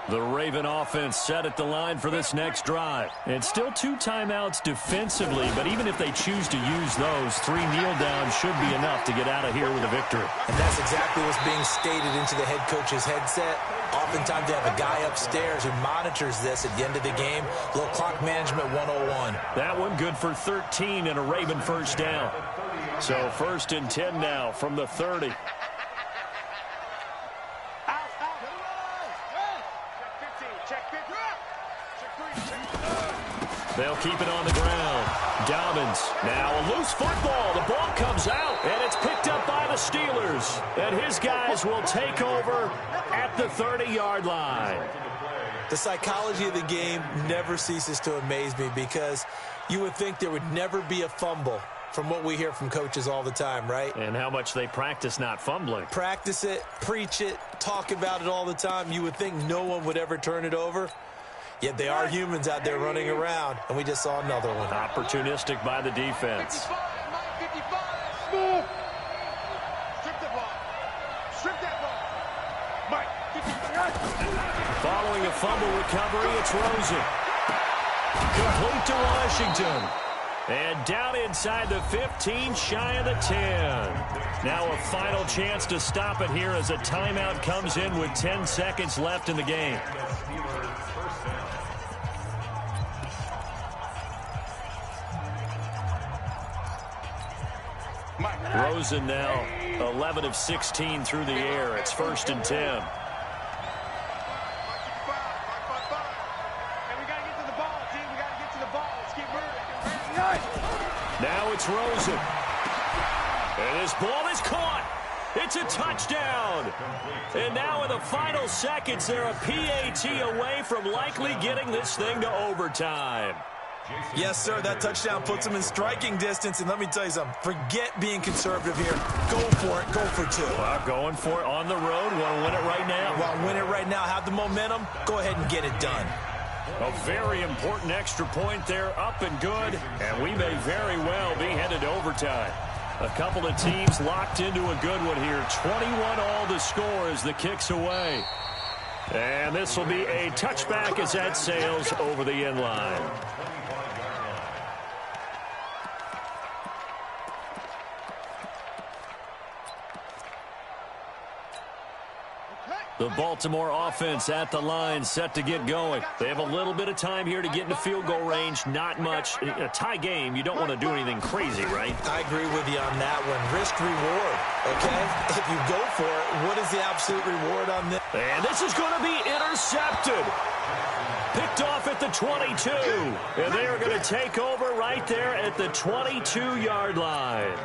The Raven offense set at the line for this next drive. And still 2 timeouts defensively, but even if they choose to use those, 3 kneel downs should be enough to get out of here with a victory. And that's exactly what's being stated into the head coach's headset. Oftentimes they have a guy upstairs who monitors this at the end of the game. A little clock management 101. That one good for 13 and a Raven first down. So 1st and 10 now from the 30. They'll keep it on the ground. Dobbins, now a loose football. The ball comes out, and it's picked up by the Steelers. And his guys will take over at the 30-yard line. The psychology of the game never ceases to amaze me because you would think there would never be a fumble from what we hear from coaches all the time, right? And how much they practice not fumbling. Practice it, preach it, talk about it all the time. You would think no one would ever turn it over. Yet they are humans out there running around, and we just saw another one. Opportunistic by the defense. 55, Mike, 55. Smooth. Strip the ball. Strip that ball. Mike, 55. Following a fumble recovery, it's Rosen. Complete to Washington. And down inside the 15, shy of the 10. Now a final chance to stop it here as a timeout comes in with 10 seconds left in the game. Rosen now 11 of 16 through the air. It's 1st and 10. Hey, we got to get to the ball, team. We got to get to the ball. Let's keep moving. Now it's Rosen. And his ball is caught. It's a touchdown. And now in the final seconds, they're a PAT away from likely getting this thing to overtime. Yes, sir, that touchdown puts them in striking distance. And let me tell you something, forget being conservative here. Go for it, go for 2. Well, going for it on the road. Want to win it right now? Well, win it right now, have the momentum, go ahead and get it done. A very important extra point there, up and good. And we may very well be headed to overtime. A couple of teams locked into a good one here. 21 all to score as the kick's away. And this will be a touchback as that sails over the end line. The Baltimore offense at the line, set to get going. They have a little bit of time here to get into field goal range. Not much. A tie game, you don't want to do anything crazy, right? I agree with you on that one. Risk-reward, okay? If you go for it, what is the absolute reward on this? And this is going to be intercepted. Picked off at the 22. And they are going to take over right there at the 22-yard line.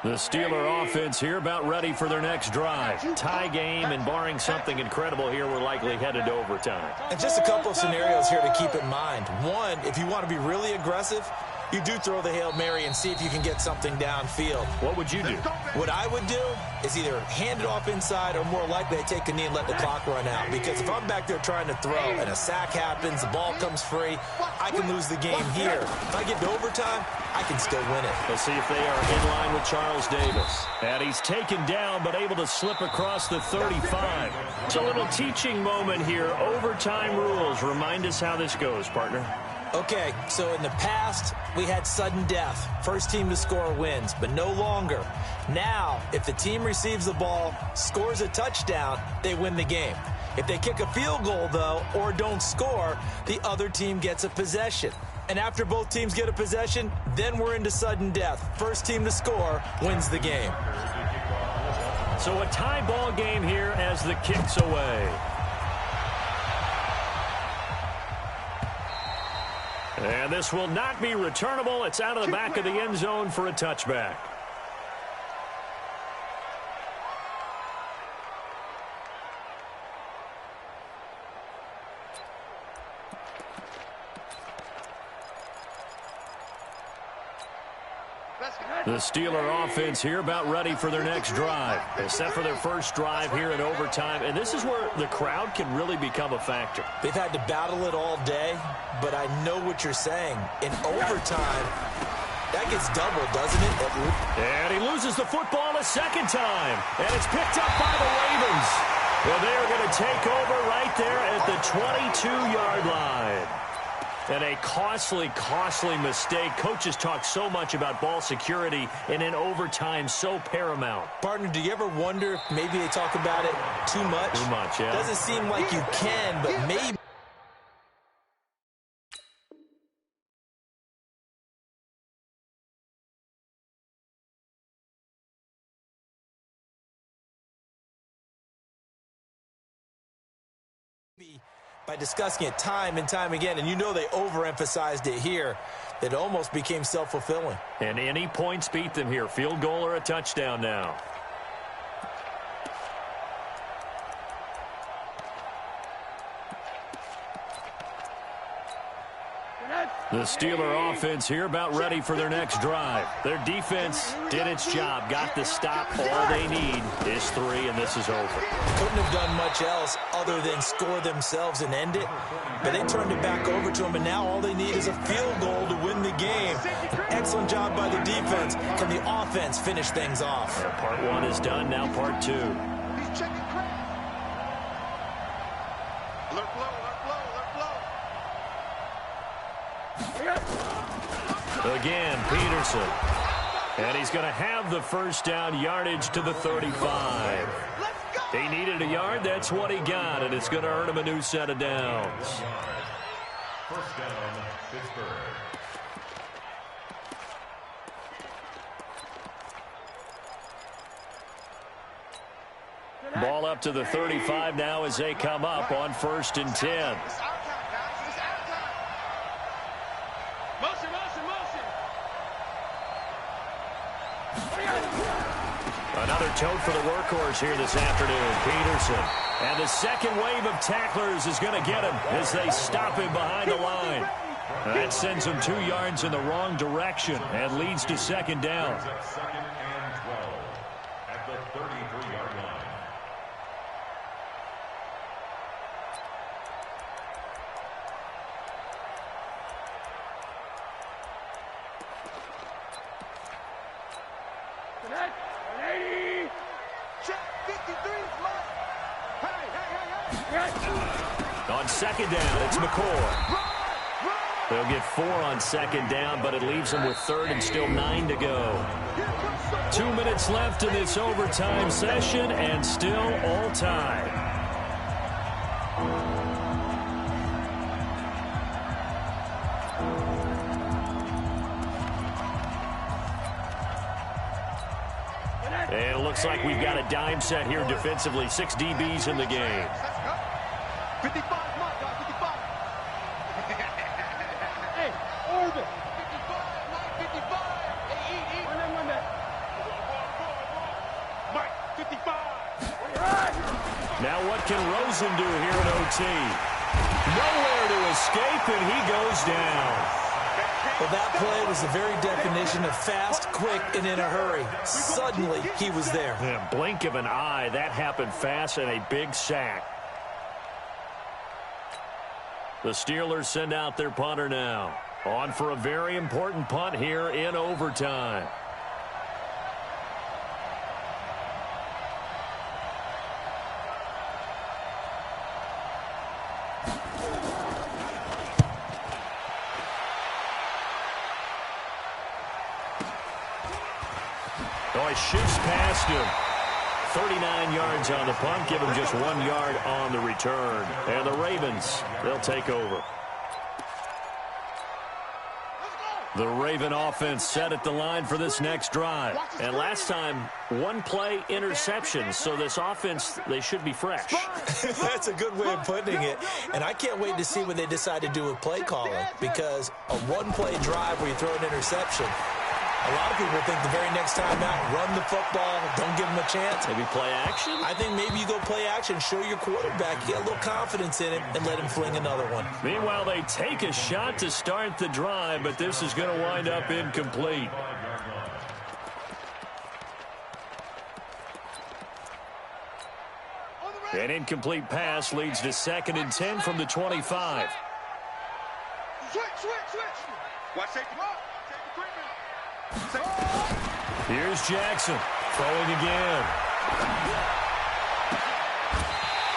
The Steeler offense here about ready for their next drive. Tie game, and barring something incredible here, we're likely headed to overtime. And just a couple of scenarios here to keep in mind. One, if you want to be really aggressive, you do throw the Hail Mary and see if you can get something downfield. What would you do? What I would do is either hand it off inside or more likely I take a knee and let the clock run out. Because if I'm back there trying to throw and a sack happens, the ball comes free, I can lose the game here. If I get to overtime, I can still win it. Let's see if they are in line with Charles Davis. And he's taken down but able to slip across the 35. It's a little teaching moment here. Overtime rules. Remind us how this goes, partner. Okay, so in the past, we had sudden death. First team to score wins, but no longer. Now, if the team receives the ball, scores a touchdown, they win the game. If they kick a field goal, though, or don't score, the other team gets a possession. And after both teams get a possession, then we're into sudden death. First team to score wins the game. So a tie ball game here as the kick's away. And this will not be returnable. It's out of the back of the end zone for a touchback. The Steeler offense here about ready for their next drive. They set for their first drive here in overtime, and this is where the crowd can really become a factor. They've had to battle it all day, but I know what you're saying. In overtime, That gets doubled, doesn't it? And he loses the football a second time. And it's picked up by the Ravens. Well, they're going to take over right there at the 22-yard line. And a costly, costly mistake. Coaches talk so much about ball security, and in overtime, so paramount. Partner, do you ever wonder if maybe they talk about it too much? Too much, yeah. Doesn't seem like you can, but maybe. By discussing it time and time again, and you know they overemphasized it here, it almost became self-fulfilling. And any points beat them here. Field goal or a touchdown now. The Steeler offense here about ready for their next drive. Their defense did its job, got the stop. All they need is 3, and this is over. Couldn't have done much else other than score themselves and end it, but they turned it back over to them, and now all they need is a field goal to win the game. Excellent job by the defense. Can the offense finish things off? Part 1 is done, now part 2. He's checking crap. Alert blow, alert blow, alert blow. Again, Peterson. And he's going to have the first down, yardage to the 35. He needed a yard. That's what he got, and it's going to earn him a new set of downs. First down, Pittsburgh. Ball up to the 35 now as they come up on 1st and 10. Another tote for the workhorse here this afternoon, Peterson. And the second wave of tacklers is going to get him as they stop him behind the line. That sends him 2 yards in the wrong direction and leads to 2nd down. Second and 12 at the 33-yard line. On 2nd down, it's McCoy. They'll get 4 on 2nd down, but it leaves them with 3rd and still 9 to go. 2 minutes left in this overtime session, and still all tied. And it looks like we've got a dime set here defensively. 6 DBs in the game. 55, my guy, 55. Hey, Orbit. 55, 55. Hey, eat. Run that. Mike, 55. Now what can Rosen do here in OT? Nowhere to escape, and he goes down. Well, that play was the very definition of fast, quick, and in a hurry. Suddenly, he was there. Yeah, blink of an eye, that happened fast, and a big sack. The Steelers send out their punter now. On for a very important punt here in overtime. Oh, he shoots past him. 39 yards on the punt, give him just 1 yard on the return. And the Ravens, they'll take over. The Raven offense set at the line for this next drive. And last time, 1 play interception, so this offense, they should be fresh. That's a good way of putting it. And I can't wait to see what they decide to do with play calling, because a 1-play drive where you throw an interception, a lot of people think the very next time out, run the football, don't give them a chance. Maybe play action? I think maybe you go play action, show your quarterback, get a little confidence in him, and let him fling another one. Meanwhile, they take a shot to start the drive, but this is going to wind up incomplete. An incomplete pass leads to 2nd and 10 from the 25. Switch. Watch safety. Safety treatment. Here's Jackson throwing again.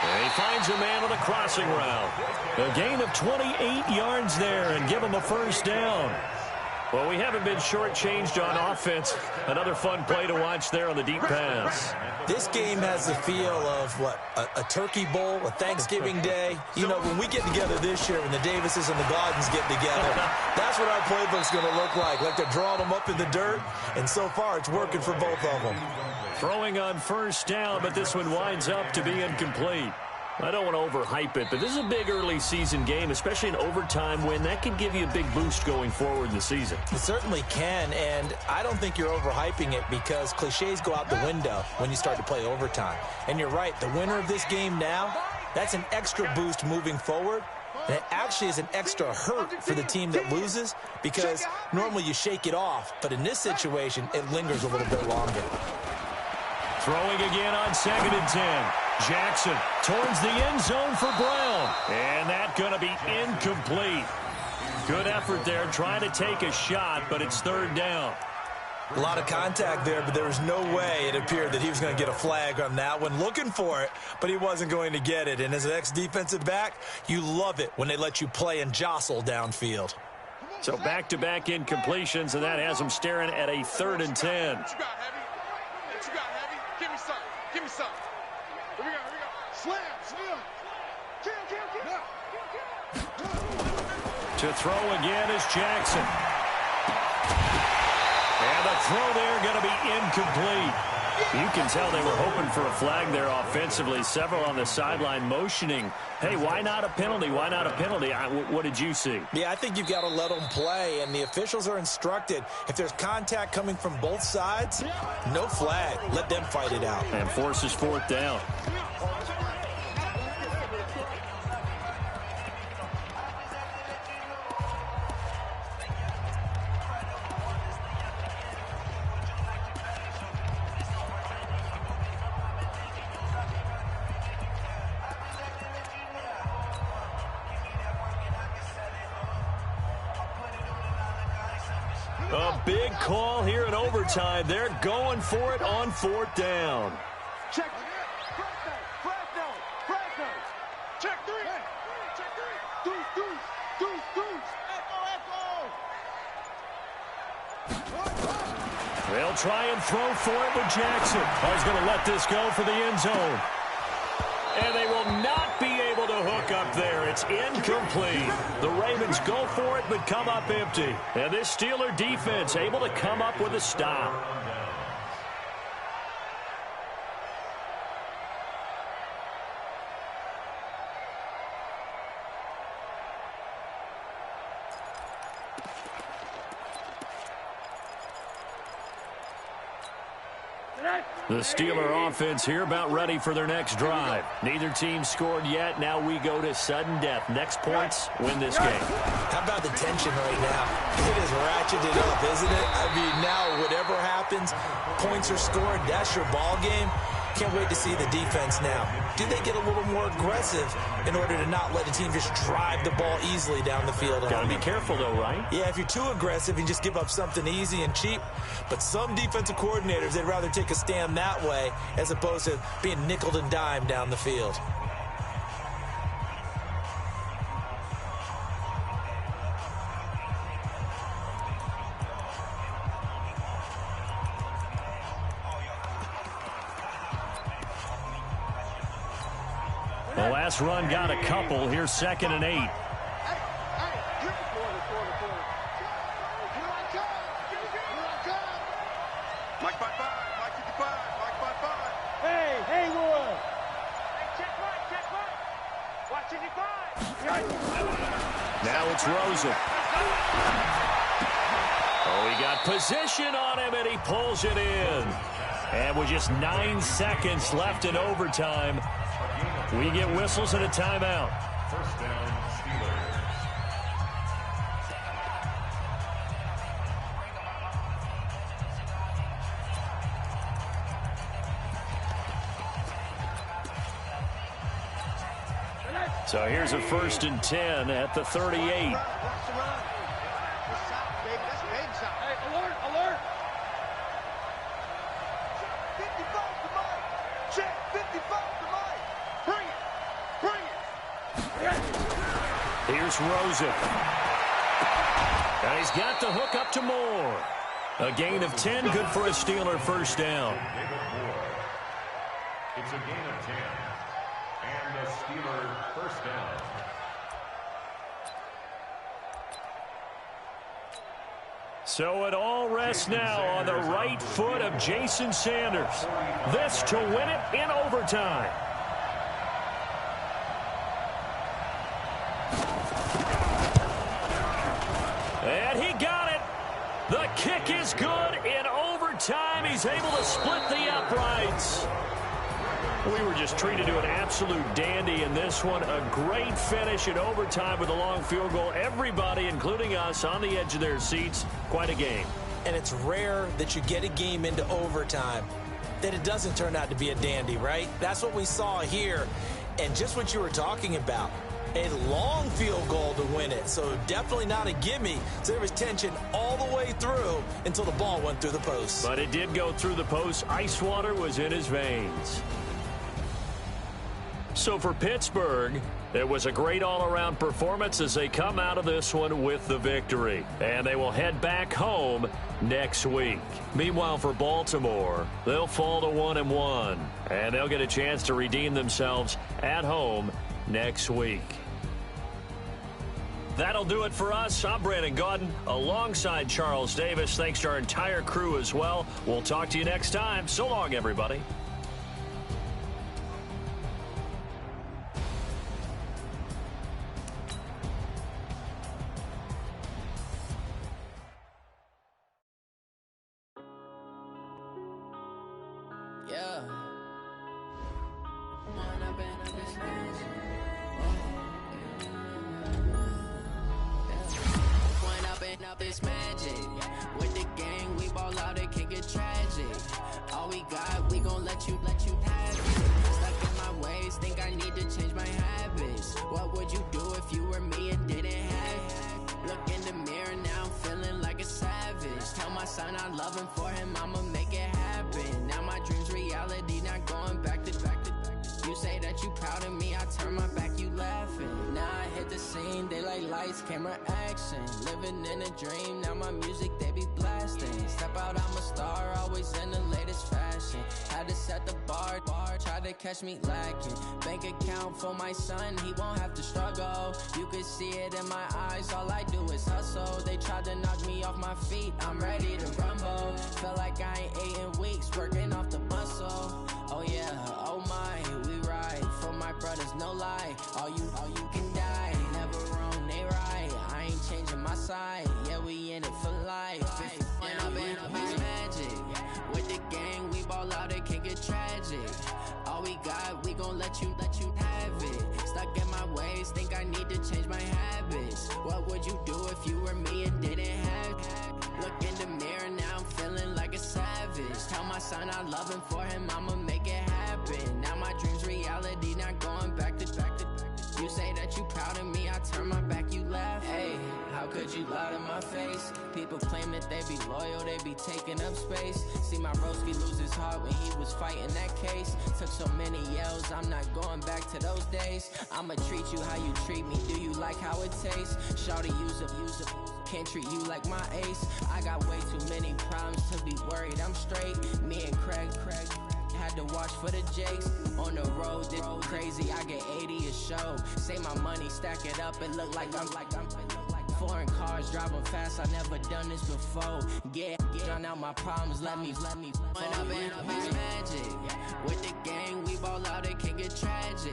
And he finds a man on the crossing route. A gain of 28 yards there and give him a first down. Well, we haven't been shortchanged on offense. Another fun play to watch there on the deep pass. This game has the feel of, what, a turkey bowl, a Thanksgiving day. You know, when we get together this year, when the Davises and the Gaudens get together, that's what our playbook's going to look like. Like they're drawing them up in the dirt, and so far it's working for both of them. Throwing on first down, but this one winds up to be incomplete. I don't want to overhype it, but this is a big early season game, especially an overtime win. That could give you a big boost going forward in the season. It certainly can, and I don't think you're overhyping it because cliches go out the window when you start to play overtime. And you're right, the winner of this game now, that's an extra boost moving forward. And it actually is an extra hurt for the team that loses because normally you shake it off, but in this situation, it lingers a little bit longer. Throwing again on 2nd and 10. Jackson towards the end zone for Brown. And that's going to be incomplete. Good effort there trying to take a shot, but it's 3rd down. A lot of contact there, but there was no way it appeared that he was going to get a flag on that one. Looking for it, but he wasn't going to get it. And as an ex-defensive back, you love it when they let you play and jostle downfield. So back-to-back incompletions, and that has them staring at a 3rd and 10. What you got, Heavy? What you got, Heavy? Give me some. Give me some. Here we go. Here we go. Slam. Slam. To throw again is Jackson. And the throw there going to be incomplete. You can tell they were hoping for a flag there offensively. Several on the sideline motioning, hey, why not a penalty? Why not a penalty? What did you see? Yeah, I think you've got to let them play, and the officials are instructed. If there's contact coming from both sides, no flag. Let them fight it out. And forces 4th down. A big call here in overtime. They're going for it on 4th down. Check. Fresno. Check 3. Check 3. Deuce. Echo. They'll try and throw for it with Jackson. He's going to let this go for the end zone. And they will not be able to hook up there. It's incomplete. The Ravens go for it, but come up empty. And this Steeler defense able to come up with a stop. The Steeler offense here about ready for their next drive. Neither team scored yet. Now we go to sudden death. Next points win this game. How about the tension right now? It is ratcheted up, isn't it? I mean, now whatever happens, points are scored. That's your ball game. Can't wait to see the defense now. Do they get a little more aggressive in order to not let the team just drive the ball easily down the field? Got to be careful, though, right? Yeah, if you're too aggressive and just give up something easy and cheap. But some defensive coordinators, they'd rather take a stand that way as opposed to being nickeled and dimed down the field. The last run got a couple. Here's 2nd and 8. Mike 5-5. Mike 55. Mike 5-5. Hey, Haywood. Hey, check right. Watch 55. Now it's Rosen. Oh, he got position on him, and he pulls it in. And with just 9 seconds left in overtime, we get whistles and a timeout. First down, Steelers. So here's a 1st and 10 at the 38. Hey, alert. Here's Rosen. And he's got the hook up to Moore. A gain of 10, good for a Steeler first down. It's a gain of 10. And a Steeler first down. So it all rests now on the right foot of Jason Sanders. This to win it in overtime. And he got it. The kick is good. In overtime, he's able to split the uprights. We were just treated to an absolute dandy in this one. A great finish in overtime with a long field goal. Everybody, including us, on the edge of their seats. Quite a game. And it's rare that you get a game into overtime that it doesn't turn out to be a dandy, right? That's what we saw here. And just what you were talking about, a long field goal to win it. So definitely not a gimme. So there was tension all the way through until the ball went through the post. But it did go through the post. Ice water was in his veins. So for Pittsburgh, it was a great all-around performance as they come out of this one with the victory. And they will head back home next week. Meanwhile, for Baltimore, they'll fall to 1-1. And they'll get a chance to redeem themselves at home next week. That'll do it for us. I'm Brandon Gaudin alongside Charles Davis. Thanks to our entire crew as well. We'll talk to you next time. So long, everybody. Yeah. Up this magic. With the gang, we ball out, it can get tragic. All we got, we gon' let you have it. Stuck in my ways, think I need to change my habits. What would you do if you were me and didn't have it? Look in the mirror now, I'm feeling like a savage. Tell my son I love him, for him I'ma make it happen. Now my dream's reality, not going back to. You say that you proud of me, I turn my back, you laughing. Now I hit the scene, they like lights, camera, action. Living in a dream, now my music, they be blasting. Step out, I'm a star, always in the latest fashion. Had to set the bar, try to catch me lacking. Bank account for my son, he won't have to struggle. You can see it in my eyes, all I do is hustle. They tried to knock me off my feet, I'm ready to rumble. Felt like I ain't ate in weeks, working off the muscle. Oh yeah, oh my, we ride for my brothers, no lie. All you can die, never wrong, they right. I ain't changing my side, yeah, we in it for life. When I've been up is magic. With the gang, we ball out, it can get tragic. All we got, we gon' let you have it. Stuck in my ways, think I need to change my habits. What would you do if you were me and didn't have it? Look in the mirror, now I'm feeling like a savage. Tell my son I love him, for him I'ma make it happen. Now my dream's reality, not going back to. You say that you proud of me, I turn my back, you laugh. Hey, how could you lie to my face? People claim that they be loyal, they be taking up space. See my broski lose his heart when he was fighting that case. Took so many yells, I'm not going back to those days. I'ma treat you how you treat me, do you like how it tastes? Shawty, use up, can't treat you like my ace. I got way too many problems to be worried, I'm straight. Me and Craig had to watch for the Jakes. On the road, it's crazy, I get 80 a show. Say my money, stack it up, it look like I'm foreign cars, driving fast, I never done this before. Drown out my problems, let me When I've been up is magic. With the gang, we ball out, it can get tragic.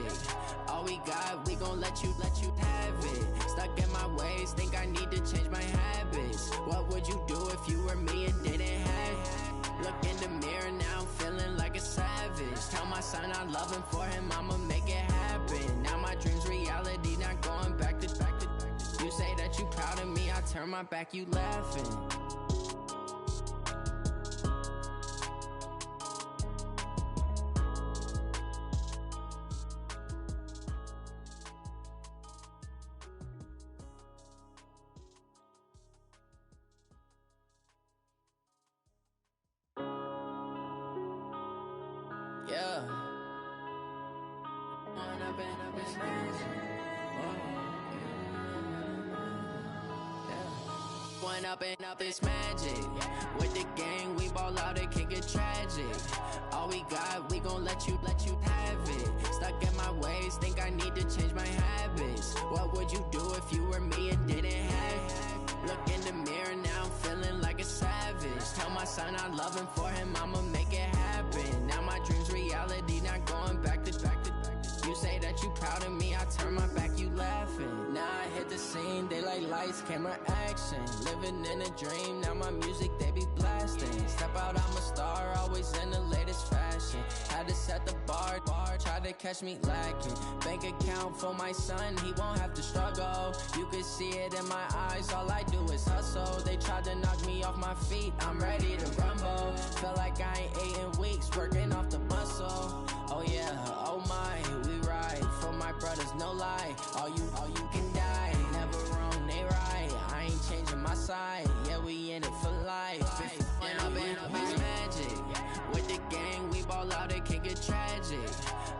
All we got, we gon' let you have it. Stuck in my ways, think I need to change my habits. What would you do if you were me and didn't have it? Look in the mirror, now I'm feeling like a savage. Tell my son I love him, for him I'ma make it happen. Now my dream's reality, not going back to. You say that you proud of me, I turn my back, you laughing. Yeah. When I've been up, it's magic. Oh, yeah. One up and up, it's magic. With the gang, we ball out, it can get tragic. All we got, we gon' let you have it. Stuck in my ways, think I need to change my habits. What would you do if you were me and didn't have it? Look in the mirror, now I'm feeling like a savage. Tell my son I'm loving for him, I'ma make it happen. Now my dream's reality, not going back to. You say that you proud of me, I turn my back, you laughing. Now I hit the scene, daylight lights, camera action. Living in a dream, now my music, they be blasting. Step out, I'm a star, always in the latest fashion. Had to set the bar, try to catch me lacking. Bank account for my son, he won't have to struggle. You can see it in my eyes, all I do is hustle. They tried to knock me off my feet, I'm ready to rumble. Felt like I ain't ate in weeks, working off the muscle. Oh yeah, oh my, we ride for my brothers, no lie. All you can die, never wrong, they right. I ain't changing my side, yeah, we in it for life. And up and up is magic. With the gang, we ball out, it can get tragic.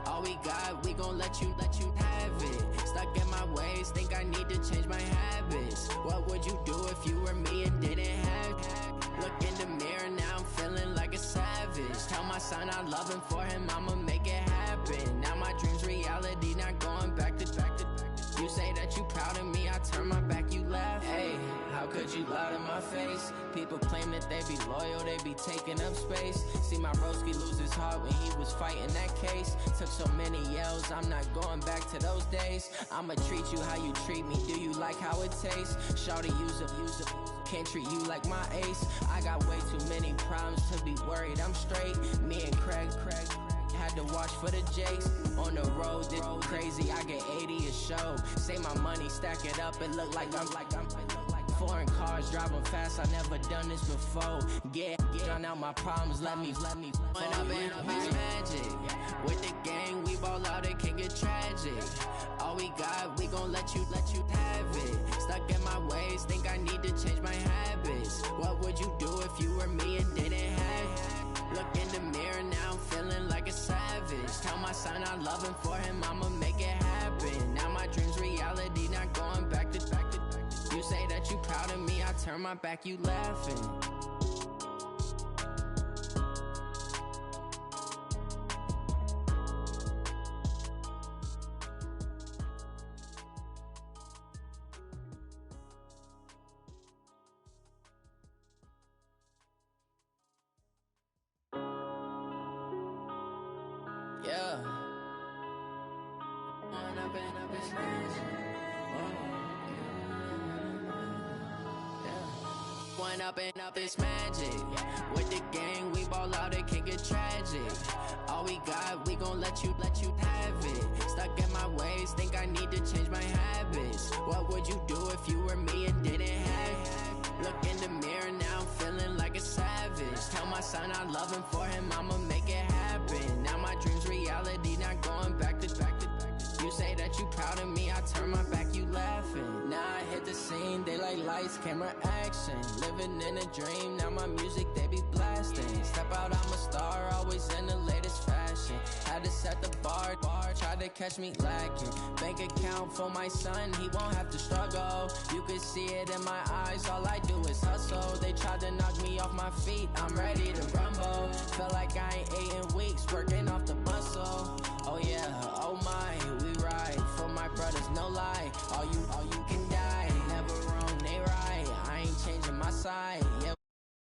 All we got, we gon' let you have it. Stuck in my ways, think I need to change my habits. What would you do if you were me and didn't have it? Look in the mirror, now I'm feeling like a savage. Tell my son I'm loving for him, I'ma make it happen. Now my dream's reality, not going back to. You say that you proud of me, I turn my back, you laugh. Hey, how could you lie to my face? People claim that they be loyal, they be taking up space. See my broski lose his heart when he was fighting that case. Took so many yells, I'm not going back to those days. I'ma treat you how you treat me, do you like how it tastes? Shawty, use up, can't treat you like my ace. I got way too many problems to be worried, I'm straight. Me and Craig had to watch for the Jakes. On the road, this crazy, I get 80 a show. Say my money, stack it up, it look like I'm foreign cars, driving fast, I never done this before. Get drown out my problems, let me One up and up is magic. With the gang, we ball out, it can get tragic. All we got, we gon' let you have it. Stuck in my ways, think I need to change my habits. What would you do if you were me and didn't have it? Look in the mirror, now I'm feeling like a savage. Tell my son I'm loving for him, I'ma make it happen. Now my dream's reality, not going back to. You say that you proud of me, I turn my back, you laughing. Yeah. One up and up is magic. One up and up is magic. With the gang, we ball out, it can get tragic. All we got, we gon' let you have it. Stuck in my ways, think I need to change my habits. What would you do if you were me and didn't have it? Look in the mirror, now I'm feeling like a savage. Tell my son I'm loving for him, I'ma make it happen. Now my dream's reality, not going back to. You say that you proud of me, I turn my back, you laughing. Now I hit the scene, daylight lights, camera action. Living in a dream, now my music, they be blasting. Step out, I'm a star, always in the latest fashion. Had to set the bar, tried to catch me lacking. Bank account for my son, he won't have to struggle. You can see it in my eyes, all I do is hustle. They tried to knock me off my feet, I'm ready to rumble. Felt like I ain't ate in weeks, working off the muscle.